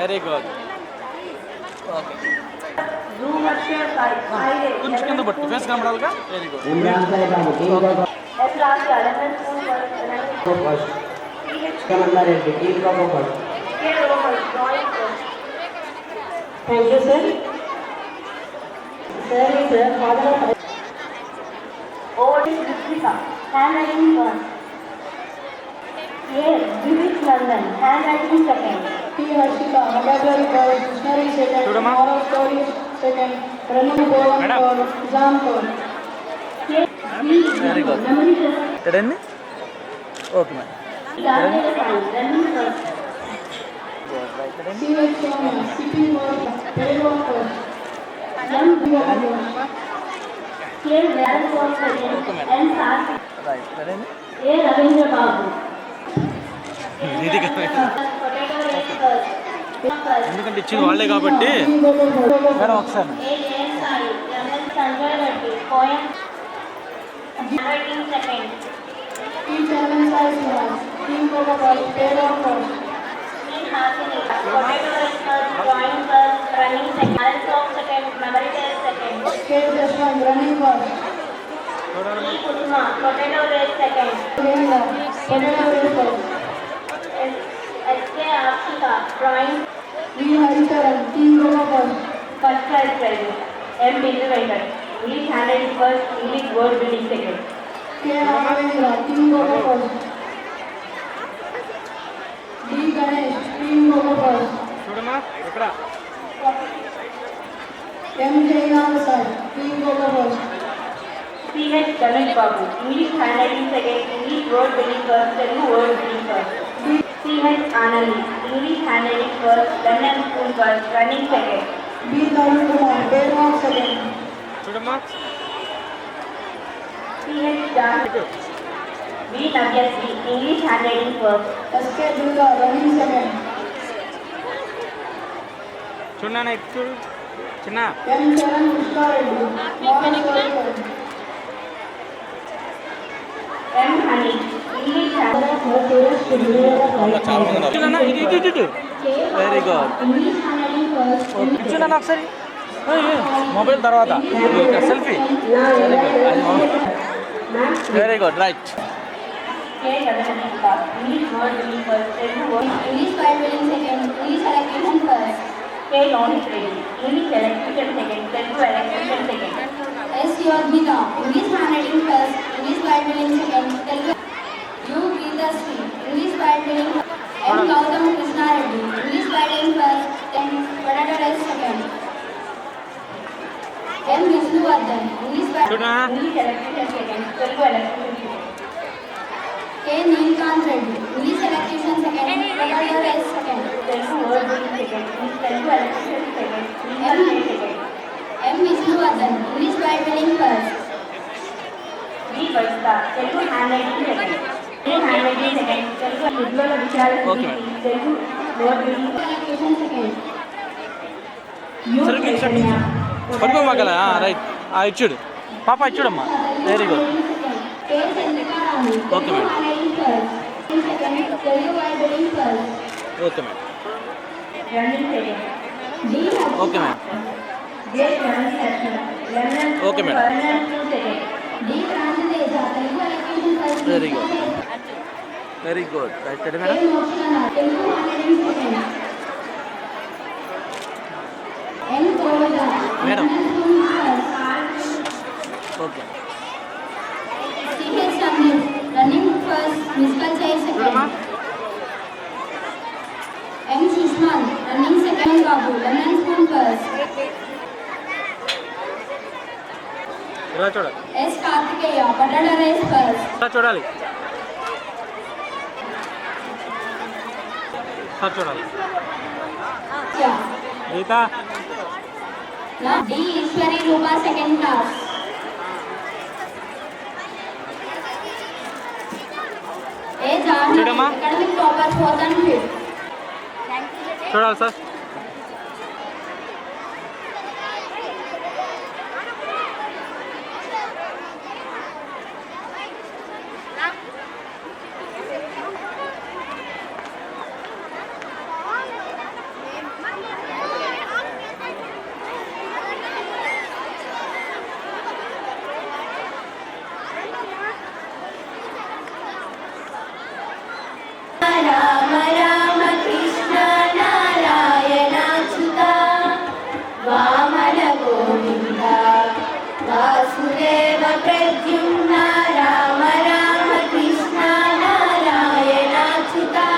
very good okay Zoomashya Sai, Friday. కొంచెం కింద పట్టు ఫేస్ కనబడాలిగా వెరీ గుడ్ इमरान साहब Babu team kho kho S. Rasya, Lemon Spoon first. First Kamala Reddy team kho kho first K. Rohan, drawing first. Thank you, sir. Sir is the father of O. D. Ritika, handwriting first. A. Vivek Nandan, handwriting second. P. Harshita, Vocabulary Boys, Dictionary second. Chudamma. Moral Stories second. Running Poem Madam. for exam code. K. B. Very good. Memory test. ఎక్కడండి okay madam Dharmika Sai, running first. C. H. Sonia, Skipping Boys, Telegraph first. M. Coco Boys. K. Balance work second. M. Sarthik. Right ఎక్కడండి A. Ravindra Babu. నీట్గా Potato race first. First. ఎందుకంటే ఇచ్చింది వాళ్ళే కాబట్టి madam ఒకసారి A. J. Sai, Lemon Sanjay Reddy, poem. Handwriting second. P. Charan Sai Srivas, Team Coco Boys, Telegraph first. C. Hasini, potato race first, drawing first, running second. Balance work second, memory test second. K. Jashwant, Running first. E. Kusuma, potato race second. Priyanka, Potato Race first. S.K. Akshita, drawing V. Haricharan, Team Coco first. first prize prize. M. Bindu Venkat, English handwriting first, English word building second. K. Rahavendra, Team Coco first. D. Ganesh, Team Coco first. చూడమ్మా ఇక్కడ M. Jayanasai, Team Coco first. C.H. Dhanush Babu, English handwriting second, English word building first, Telugu word building first. C.H. Anandi, English handwriting first, Lemon Spoon first, running second. B. Tarun Kumar, Telegraph second. చూడమ్మా C.H. Janaki, B. Navyasri, English handwriting first. S.K. Durga, Running second. చూడన్నా ఇటు చూడు చిన్న M. Charan Krishna Reddy, Moral Story first. M. Honey, English handwriting చాలా మంది ఉన్నారు చూడన్నా ఇటు very good English handwriting first. చూడన్నా ఒకసారి మొబైల్ తర్వాత selfie very good right K. Gaganadipika, English word winning first, Telugu word, English word winning second, English elocution first. K. Lawrence Reddy, English elocution second, Telugu elocution second. S. Yodmita, English handwriting first, English word winning second, Telugu. U. Geeta Sri, English word winning first. M. Gautam Krishna Reddy, English word winning first, then Padadara second. M. Vishnuvardhan, English word English elocution second, Telugu elocution second. K. Neelkant Reddy, English elocution second, Padadara second. Telugu word winning second, Telugu elocution second, Neelkant second. M. Vishnuvardhan, English word winning first. B. Vaishta, Telugu handwriting second. K. handwriting second, Telugu Nidlola Vishal Okay. Telugu word winning Elocution second. U. సరిగ్గా ఇచ్చాడు. Chaitanya, పట్టుకోమాకల right ఇచ్చుడు పాప ఇచ్చుడమ్మా very good K. Chandrikarani, Okay, Telugu ma'am. handwriting first. Second, Telugu word winning first. Okay madam running second. D. Okay madam J. Janani Lakshman, Learner Okay, madam. Learner 2 second. D. Pranjadeja, Telugu elocution first. Very good very good right K. Madam Mokshana, Telugu handwriting second. N. Kovaja, Madam. Learner first. Okay C.H. Sandeep, running first, musical chair second. M. Sushman, running second, Babu, lemon spoon first. ఇలా చూడాలి S. Kartikeya, potato rice first. ఇలా చూడాలి sir చూడాలి Yeah. Gita Now D. Ishwari Rupa, second class. A. Jhanvi, Chudamma. academic topper, 4th and 5th. చూడాలి sir Rama Rama Krishna Narayana Achyuta Vamana Govinda Vasudeva Pradyumna Rama Rama Krishna Narayana Achyuta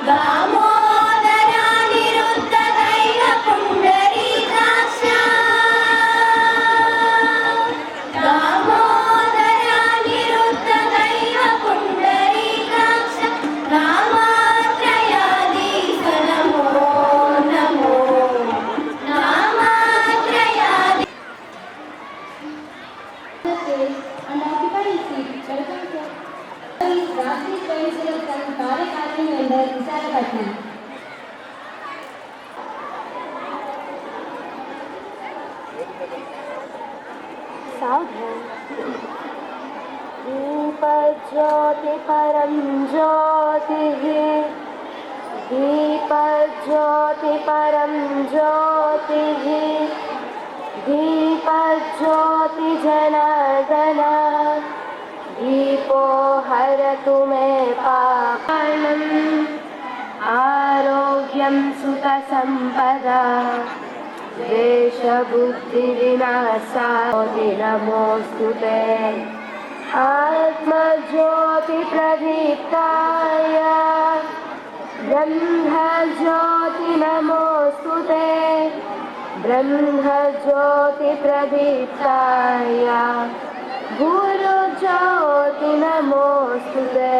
Damodara Niruddha Daiva Pundarikaksha Damodara Niruddha Daiva Pundarikaksha Namatrayadisa Namo Namo Namatrayadisa and occupy his seat. Welcome sir. Is Rashmi Coincidence and कार्यकारिणी member Visakhapatnam. Deepjyoti परं ज्योतिः दीपज्योति परं ज्योतिः दीपज्योति जनार्दन दीपो हरतु मे पापम् आरोग्यं सुखसम्पदा देशबुद्धिविनाशाय नमोऽस्तु ते आत्मज्योतिप्रदीप्ताय ब्रह्मज्योति नमोऽस्तु ते ब्रह्मज्योतिप्रदीप्ताय गुरुज्योति नमोऽस्तु ते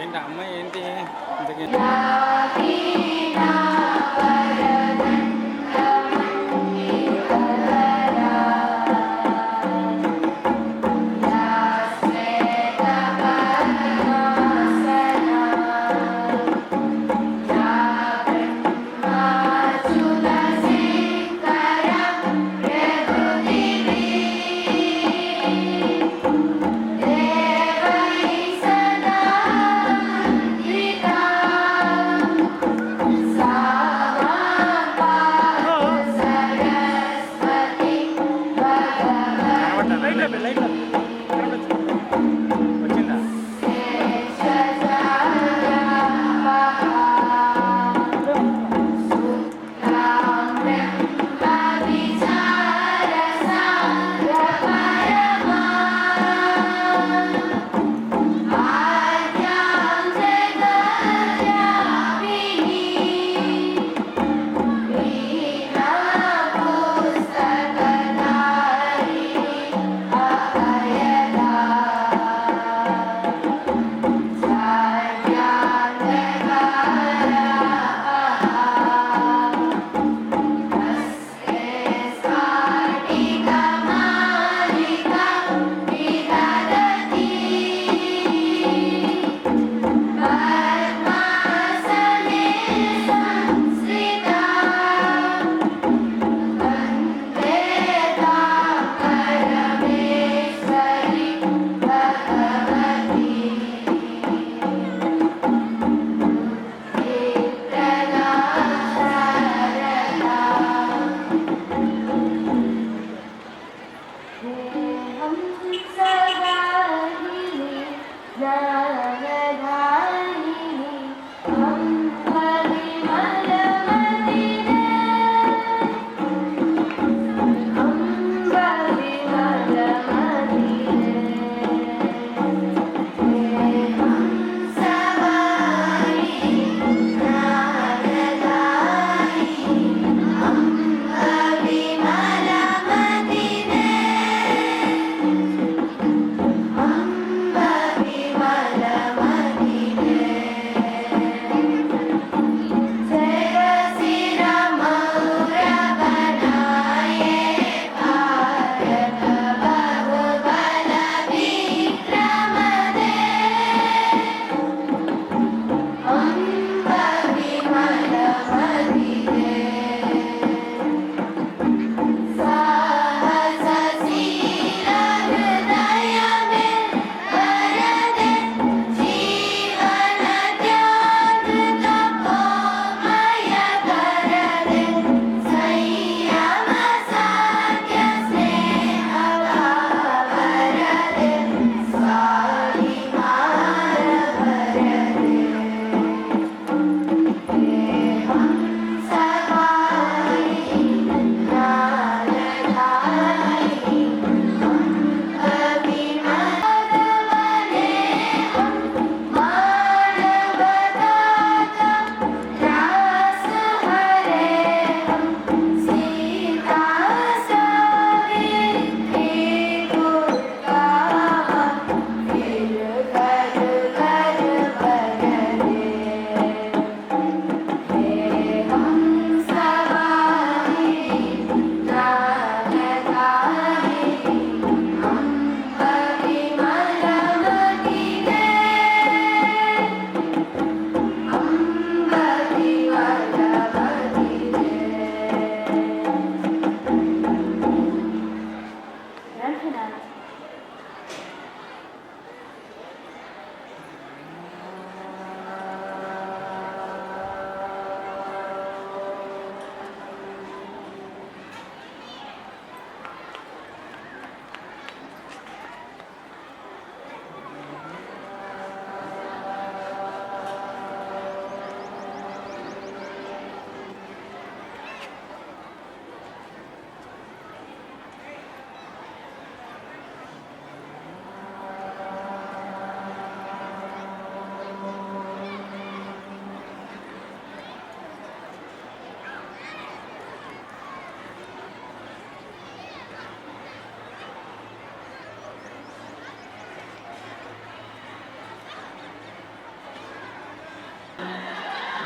ఏంటి అమ్మాయి ఏంటి ఇంతకీ Devai sada లైట్ వచ్చిందా?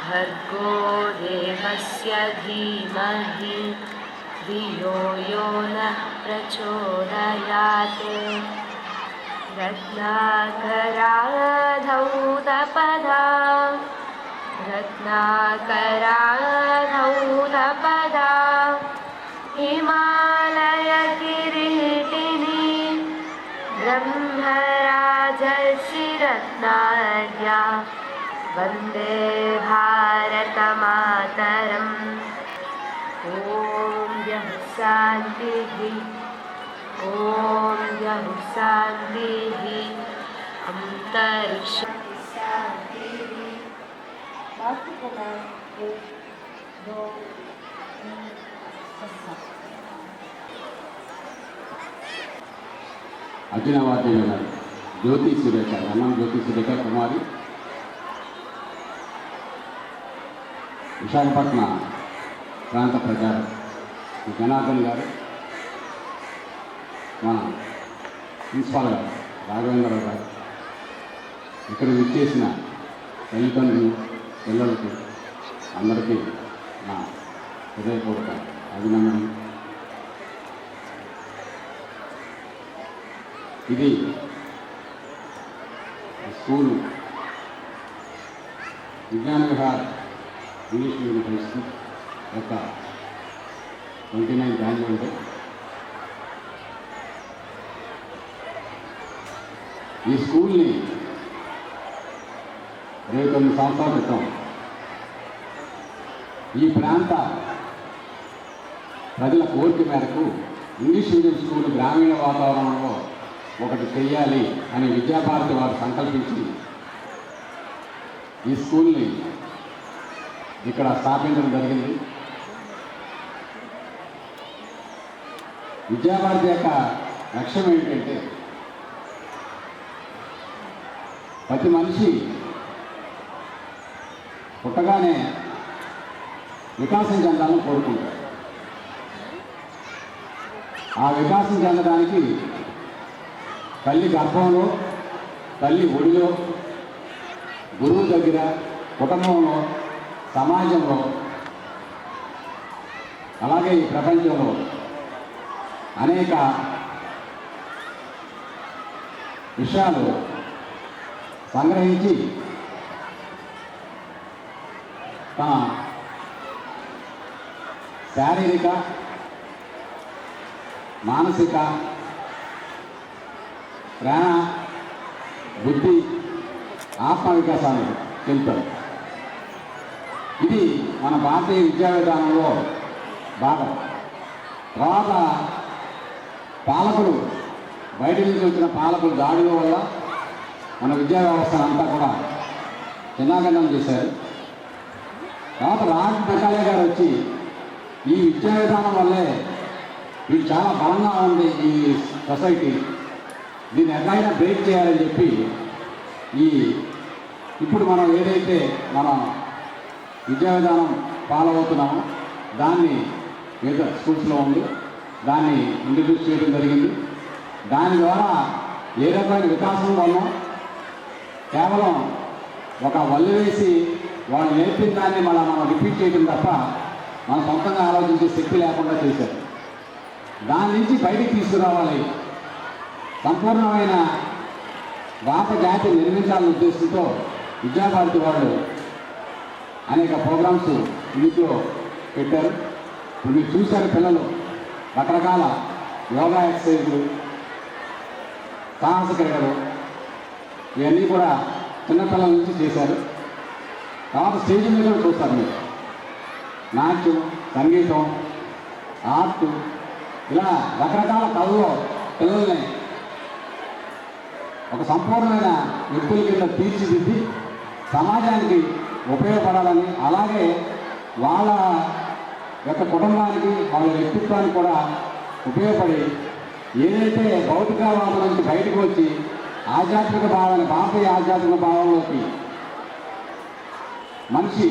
भर्गो देवस्य धीमहि धियो यो नः प्रचोदयात् रत्नाकराधौतपदा हिमालयकिरीटिनी ब्रह्मराजर्षि रत्नाढ्या वन्दे भारतमातरम्। ॐ यः शान्तिः ॐ यः शान्तिः अंतरिक्ष అర్జునవాది జ్యోతి సురేఖ అన్నం జ్యోతి సురేఖ కుమారి విశాఖపట్న ప్రాంత ప్రచారం జనార్దన్ గారు, మన ప్రిన్సిపాల్ గారు రాఘవేంద్రరావు గారు, ఇక్కడ విచ్చేసిన తల్లిదండ్రులు పిల్లలకి అందరికీ నా హృదయపూర్వక అభినందనలు. ఇది స్కూలు విజ్ఞాన Vihar English medium high school యొక్క 29th యాన్యువల్ డే. ఈ స్కూల్ని 29 సంవత్సరాల క్రితం ఈ ప్రాంత ప్రజల కోరిక మేరకు ఇంగ్లీష్ మీడియం స్కూల్ గ్రామీణ వాతావరణంలో ఒకటి చెయ్యాలి అని విద్యాభారతి వారు సంకల్పించి ఈ స్కూల్ని ఇక్కడ స్థాపించడం జరిగింది. విద్యాభారతి యొక్క లక్ష్యం ఏంటంటే ప్రతి మనిషి పుట్టగానే వికాసం చెందాలని కోరుకుంటారు. ఆ వికాసం చెందడానికి తల్లి గర్భంలో, తల్లి ఒడిలో, గురువు దగ్గర, కుటుంబంలో, సమాజంలో, అలాగే ఈ ప్రపంచంలో అనేక విషయాలు సంగ్రహించి తన శారీరక, మానసిక, ప్రాణ, బుద్ధి, ఆత్మ వికాసాన్ని చెందుతారు. ఇది మన భారతీయ విద్యా విధానంలో భాగం. తర్వాత పాలకులు, బయట నుంచి వచ్చిన పాలకులు దాడుల వల్ల మన విద్యా వ్యవస్థ అంతా కూడా చిన్నాగండం చేశారు. తర్వాత రాజ్ మెకాలే గారు వచ్చి ఈ విద్యా విధానం వల్లే ఇది చాలా బలంగా ఉంది ఈ సొసైటీ, దీన్ని ఎట్లయినా బ్రేక్ చేయాలని చెప్పి ఇప్పుడు మనం ఏదైతే మన విద్యా విధానం ఫాలో అవుతున్నామో దాన్ని వివిధ స్కూల్స్లో ఉంది, దాన్ని ఇంట్రడ్యూస్ చేయడం జరిగింది. దాని ద్వారా ఏ రకమైన వికాసం వల్ల కేవలం ఒక వల్లు వేసి వాళ్ళు నేర్పిన దాన్ని మనం రిపీట్ చేయడం తప్ప మన సొంతంగా ఆలోచించే శక్తి లేకుండా చేశారు. దాని నుంచి బయటికి తీసుకురావాలి, సంపూర్ణమైన భారత జాతి నిర్మించాలనే ఉద్దేశంతో విద్యాభారతి వాళ్ళు అనేక ప్రోగ్రామ్స్ ఇంట్లో పెట్టారు. ఇప్పుడు మీరు చూశారు, పిల్లలు రకరకాల యోగా ఎక్సర్సైజులు, సాహస క్రీడలు ఇవన్నీ కూడా చిన్నపిల్లల నుంచి చేశారు. తర్వాత స్టేజ్ మీద కూడా చూస్తారు మీరు, నాట్యం, సంగీతం, ఆర్ట్, ఇలా రకరకాల కళల్లో పిల్లల్ని ఒక సంపూర్ణమైన వ్యక్తుల కింద తీర్చిదిద్ది సమాజానికి ఉపయోగపడాలని, అలాగే వాళ్ళ యొక్క కుటుంబానికి, వాళ్ళ వ్యక్తిత్వానికి కూడా ఉపయోగపడి ఏదైతే భౌతికవాదం నుంచి బయటకు వచ్చి ఆధ్యాత్మిక భావాన్ని, భారతీయ ఆధ్యాత్మిక భావంలోకి మనిషి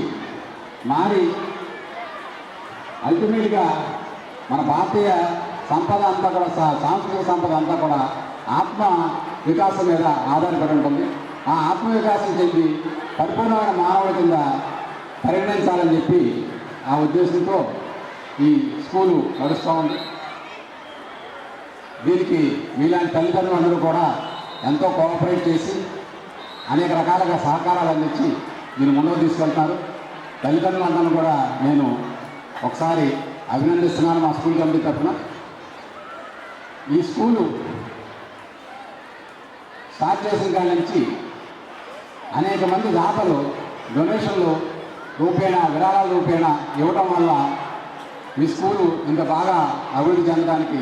మారి అల్టిమేట్గా మన భారతీయ సంపద అంతా కూడా, సాంస్కృతిక సంపద అంతా కూడా ఆత్మ వికాసం మీద ఆధారపడి ఉంటుంది. ఆ ఆత్మ వికాసం చెంది పరిపూర్ణమైన మానవుడి కింద పరిగణించాలని చెప్పి ఆ ఉద్దేశంతో ఈ స్కూలు నడుస్తూ ఉంది. దీనికి మీలాంటి తల్లిదండ్రులు అందరూ కూడా ఎంతో కోఆపరేట్ చేసి అనేక రకాలుగా సహకారాలు అందించి దీన్ని ముందుకు తీసుకెళ్తున్నారు. తల్లిదండ్రులందరూ కూడా నేను ఒకసారి అభినందిస్తున్నాను మా స్కూల్ కమిటీ తరఫున. ఈ స్కూలు స్టార్ట్ చేసిన కాడి నుంచి అనేక మంది దాతలు డొనేషన్లు రూపేణ, విరాళాల రూపేణ ఇవ్వటం వల్ల ఈ స్కూలు ఇంత బాగా అభివృద్ధి చెందడానికి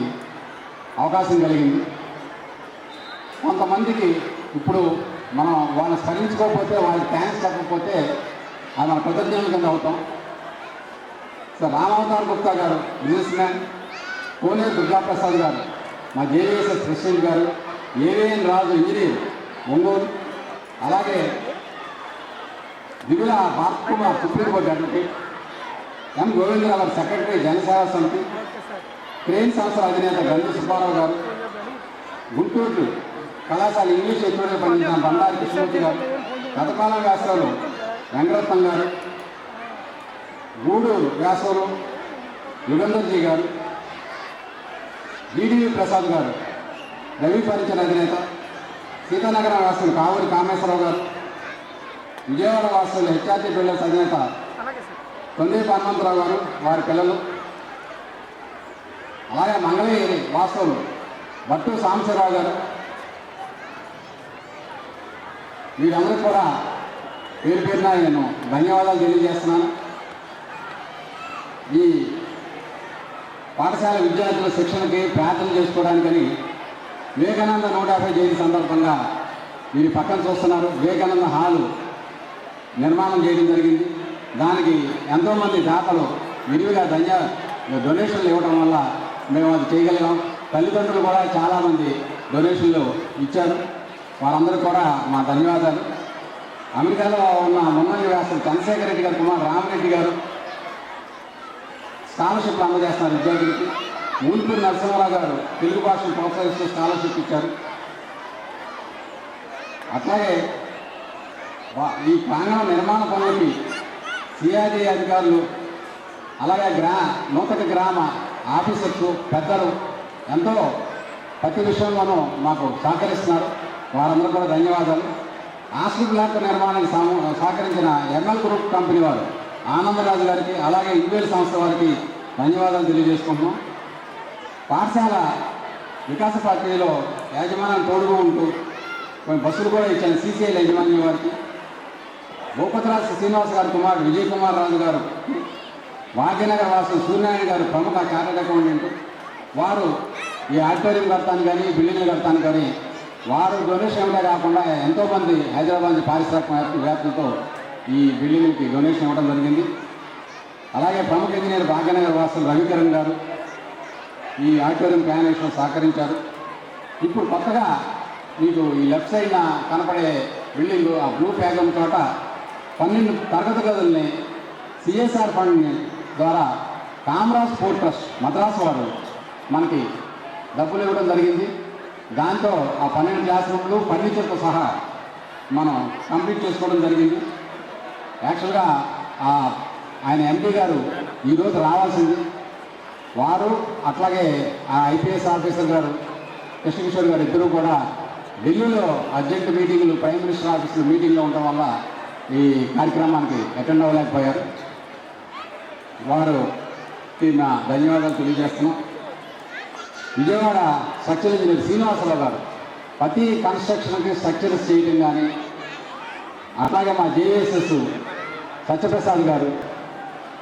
అవకాశం కలిగింది. కొంతమందికి ఇప్పుడు మనం వాళ్ళని స్మరించుకోకపోతే వాళ్ళకి థ్యాంక్స్ చెప్పకపోతే అది మన కృతజ్ఞతల కింద అవుతాం. సార్ రామావతార్ గుప్తా గారు బిజినెస్ మ్యాన్, కోనేరు దుర్గాప్రసాద్ గారు మా జేవీఎస్ఎస్ ప్రెసిడెంట్ గారు, ఏవిఎన్ రాజు ఇంజనీర్ ఒంగోలు, అలాగే దిగుల భారత్ కుమార్ సుప్రీంకోర్టు అడ్వకేట్, ఎం గోవిందరావు గారు సెక్రటరీ జనసేవా సమితి, క్రెయిన్ సంస్థల అధినేత గంధి సుబ్బారావు గారు, గుంటూరు కళాశాల ఇంగ్లీష్ ఎక్కువగా పండించిన బండారి కృష్ణమూర్తి గారు, గతకాలం వ్యాసాలు వెంకరత్నం గారు, గూడు వ్యాసాలు యుగంధర్జీ గారు, డిడివి ప్రసాద్ గారు, రవి ఫర్నిచర్ అధినేత, సీతానగరం వాసులు కావూరి కామేశ్వరరావు గారు, విజయవాడ వాసులు హెచ్ఆర్టీ బిల్డర్స్ అధినేత కొందేపు హనుమంతరావు గారు, వారి పిల్లలు, అలాగే మంగళగిరి వాసులు భట్టు సాంబశివరావు గారు, వీరందరూ కూడా పేరు పేరున నేను ధన్యవాదాలు తెలియజేస్తున్నాను. ఈ పాఠశాల విద్యార్థుల శిక్షణకి ప్రార్థన చేసుకోవడానికని వివేకానంద 150 జయంతి సందర్భంగా మీరు పక్కన చూస్తున్నారు వివేకానంద హాలు నిర్మాణం చేయడం జరిగింది. దానికి ఎంతోమంది దాతలు విరివిగా డొనేషన్లు ఇవ్వడం వల్ల మేము అది చేయగలిగాం. తల్లిదండ్రులు కూడా చాలామంది డొనేషన్లు ఇచ్చారు. వారందరూ కూడా మా ధన్యవాదాలు. అమెరికాలో ఉన్న మున్నని వ్యాసులు చంద్రశేఖర్ రెడ్డి గారు కుమార్ రామరెడ్డి గారు స్కాలర్షిప్లు అందజేస్తున్నారు విద్యార్థులకి. ఊల్పూరి నరసింహారావు గారు తెలుగు భాషను ప్రోత్సహిస్తూ స్కాలర్షిప్ ఇచ్చారు. అట్లాగే ఈ ప్రాంగణ నిర్మాణ పనులకి సిఆర్డీ అధికారులు, అలాగే నూతన గ్రామ ఆఫీసర్స్ పెద్దలు ఎంతో ప్రతి విషయంలోనూ మాకు సహకరిస్తున్నారు. వారందరూ కూడా ధన్యవాదాలు. హాస్టల్ బ్లాక్ నిర్మాణానికి సహకరించిన ఎంఎల్ గ్రూప్ కంపెనీ వారు ఆనందరాజు గారికి, అలాగే ఇంగ్వేల్ సంస్థ వారికి ధన్యవాదాలు తెలియజేసుకుంటున్నాం. పాఠశాల వికాస ప్రక్రియలో యాజమాన్యం తోడుగా ఉంటూ కొన్ని బస్సులు కూడా ఇచ్చాను సీసీఐల యాజమాన్యం వారికి, భూపతిరాజు శ్రీనివాస్ గారి కుమారుడు విజయ్ కుమార్ రాజు గారు, భాగ్యనగర్ వాసు సూర్యనారాయణ గారు ప్రముఖ చార్టెడ్ అకౌంటెంట్, వారు ఈ ఆడిటోరియం కడతాను కానీ బిల్డింగ్లు కడతాను కానీ వారు డొనేషన్ ఇవ్వడే కాకుండా ఎంతోమంది హైదరాబాద్ పారిశ్రామికవేత్తలతో ఈ బిల్డింగ్కి డొనేషన్ ఇవ్వడం జరిగింది. అలాగే ప్రముఖ ఇంజనీర్ భాగ్యనగర్ వాసులు రవికిరణ్ గారు ఈ ఆడిటోరియం ప్లాన్ విషయంలో సహకరించారు. ఇప్పుడు కొత్తగా మీకు ఈ లెఫ్ట్ సైడ్న కనపడే బిల్డింగ్ ఆ బ్లూ ప్యాగం చోట 12 తరగతి గదుల్ని సిఎస్ఆర్ ఫండ్ ద్వారా కామరాజ్ స్పోర్ట్ ట్రస్ట్ మద్రాసు వారు మనకి డబ్బులు ఇవ్వడం జరిగింది. దాంతో ఆ 12 క్లాస్ రూమ్లు ఫర్నిచర్తో సహా మనం కంప్లీట్ చేసుకోవడం జరిగింది. యాక్చువల్గా ఆయన ఎంపీ గారు ఈరోజు రావాల్సింది. వారు అట్లాగే ఆ ఐపీఎస్ ఆఫీసర్ గారు కృష్ణకిషోర్ గారు ఇద్దరు కూడా ఢిల్లీలో అర్జెంట్ మీటింగ్లు ప్రైమ్ మినిస్టర్ ఆఫీసులో మీటింగ్లో ఉండడం వల్ల ఈ కార్యక్రమానికి అటెండ్ అవ్వలేకపోయారు. వారికి నా ధన్యవాదాలు తెలియజేస్తున్నాం. విజయవాడ స్ట్రక్చర్ ఇంజనీర్ శ్రీనివాసరావు గారు ప్రతి కన్స్ట్రక్షన్కి స్ట్రక్చర్స్ చేయడం కానీ, అట్లాగే మా జేఎస్ఎస్ సత్యప్రసాద్ గారు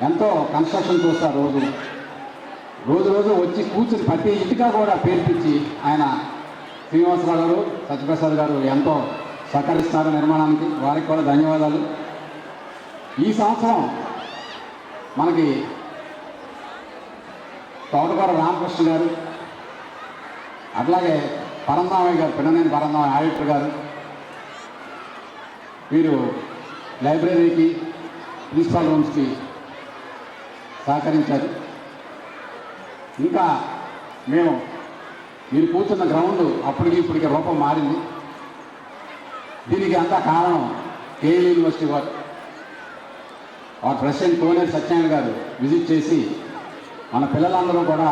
ఎంతో కన్స్ట్రక్షన్ చూస్తారు. రోజు వచ్చి కూర్చుని ప్రతి ఇటుక కూడా పేర్పించి ఆయన శ్రీనివాసరావు గారు సత్యప్రసాద్ గారు ఎంతో సహకరిస్తున్నారు నిర్మాణానికి. వారికి కూడా ధన్యవాదాలు. ఈ సంవత్సరం మనకి తోటకూర రామకృష్ణ గారు, అట్లాగే పరంధామయ్య గారు, పిన్ననేని పరంధామయ్య ఆడిటర్ గారు, వీరు లైబ్రరీకి ప్రిన్సిపల్ రూమ్స్కి సహకరించారు. ఇంకా మీరు కూర్చున్న గ్రౌండ్ అప్పటికి ఇప్పటికి రూపం మారింది. దీనికి అంతా కారణం కేఎల్ యూనివర్సిటీ వారు ప్రెసిడెంట్ కోనేరు సత్యనారాయణ గారు విజిట్ చేసి మన పిల్లలందరూ కూడా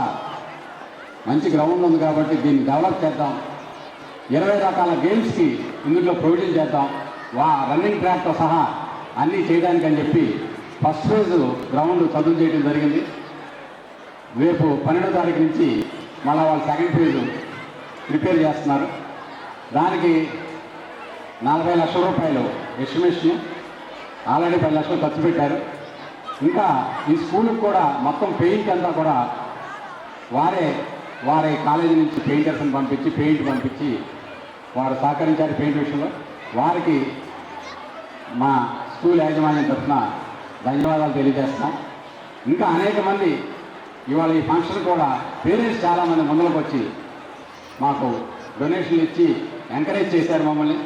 మంచి గ్రౌండ్ ఉంది కాబట్టి దీన్ని డెవలప్ చేద్దాం, 20 రకాల గేమ్స్కి ఇందులో ప్రొవిజన్ చేద్దాం, రన్నింగ్ ట్రాక్తో సహా అన్నీ చేయడానికి అని చెప్పి ఫస్ట్ ఫేజ్ గ్రౌండ్ చదువు చేయడం జరిగింది. రేపు 12వ తారీఖు నుంచి మళ్ళీ వాళ్ళు సెకండ్ ఫేజ్ ప్రిపేర్ చేస్తున్నారు. దానికి 40 లక్షల రూపాయలు ఎస్టిమేషన్, ఆల్రెడీ 10 లక్షలు ఖర్చు పెట్టారు. ఇంకా ఈ స్కూల్కి కూడా మొత్తం పెయింట్ అంతా కూడా వారే వారి కాలేజీ నుంచి పెయింటర్స్ని పంపించి పెయింట్ పంపించి వారు సహకరించారు పెయింట్ విషయంలో. వారికి మా స్కూల్ యాజమాన్యం తరఫున ధన్యవాదాలు తెలియజేస్తున్నాం. ఇంకా అనేక మంది ఇవాళ ఈ ఫంక్షన్ కూడా పేరెంట్స్ చాలామంది ముందుకు వచ్చి మాకు డొనేషన్లు ఇచ్చి ఎంకరేజ్ చేశారు మమ్మల్ని.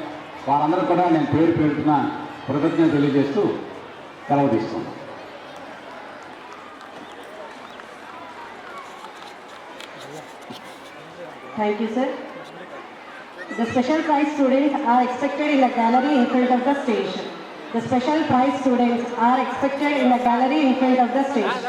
వారందరూ కూడా నేను పేరు పేరున కృతజ్ఞత తెలియజేస్తూ సెలవు తీసుకున్నాను. Thank you, sir. The special prize students are expected in the gallery in front of the stage. The special prize students are expected in the gallery in front of the stage.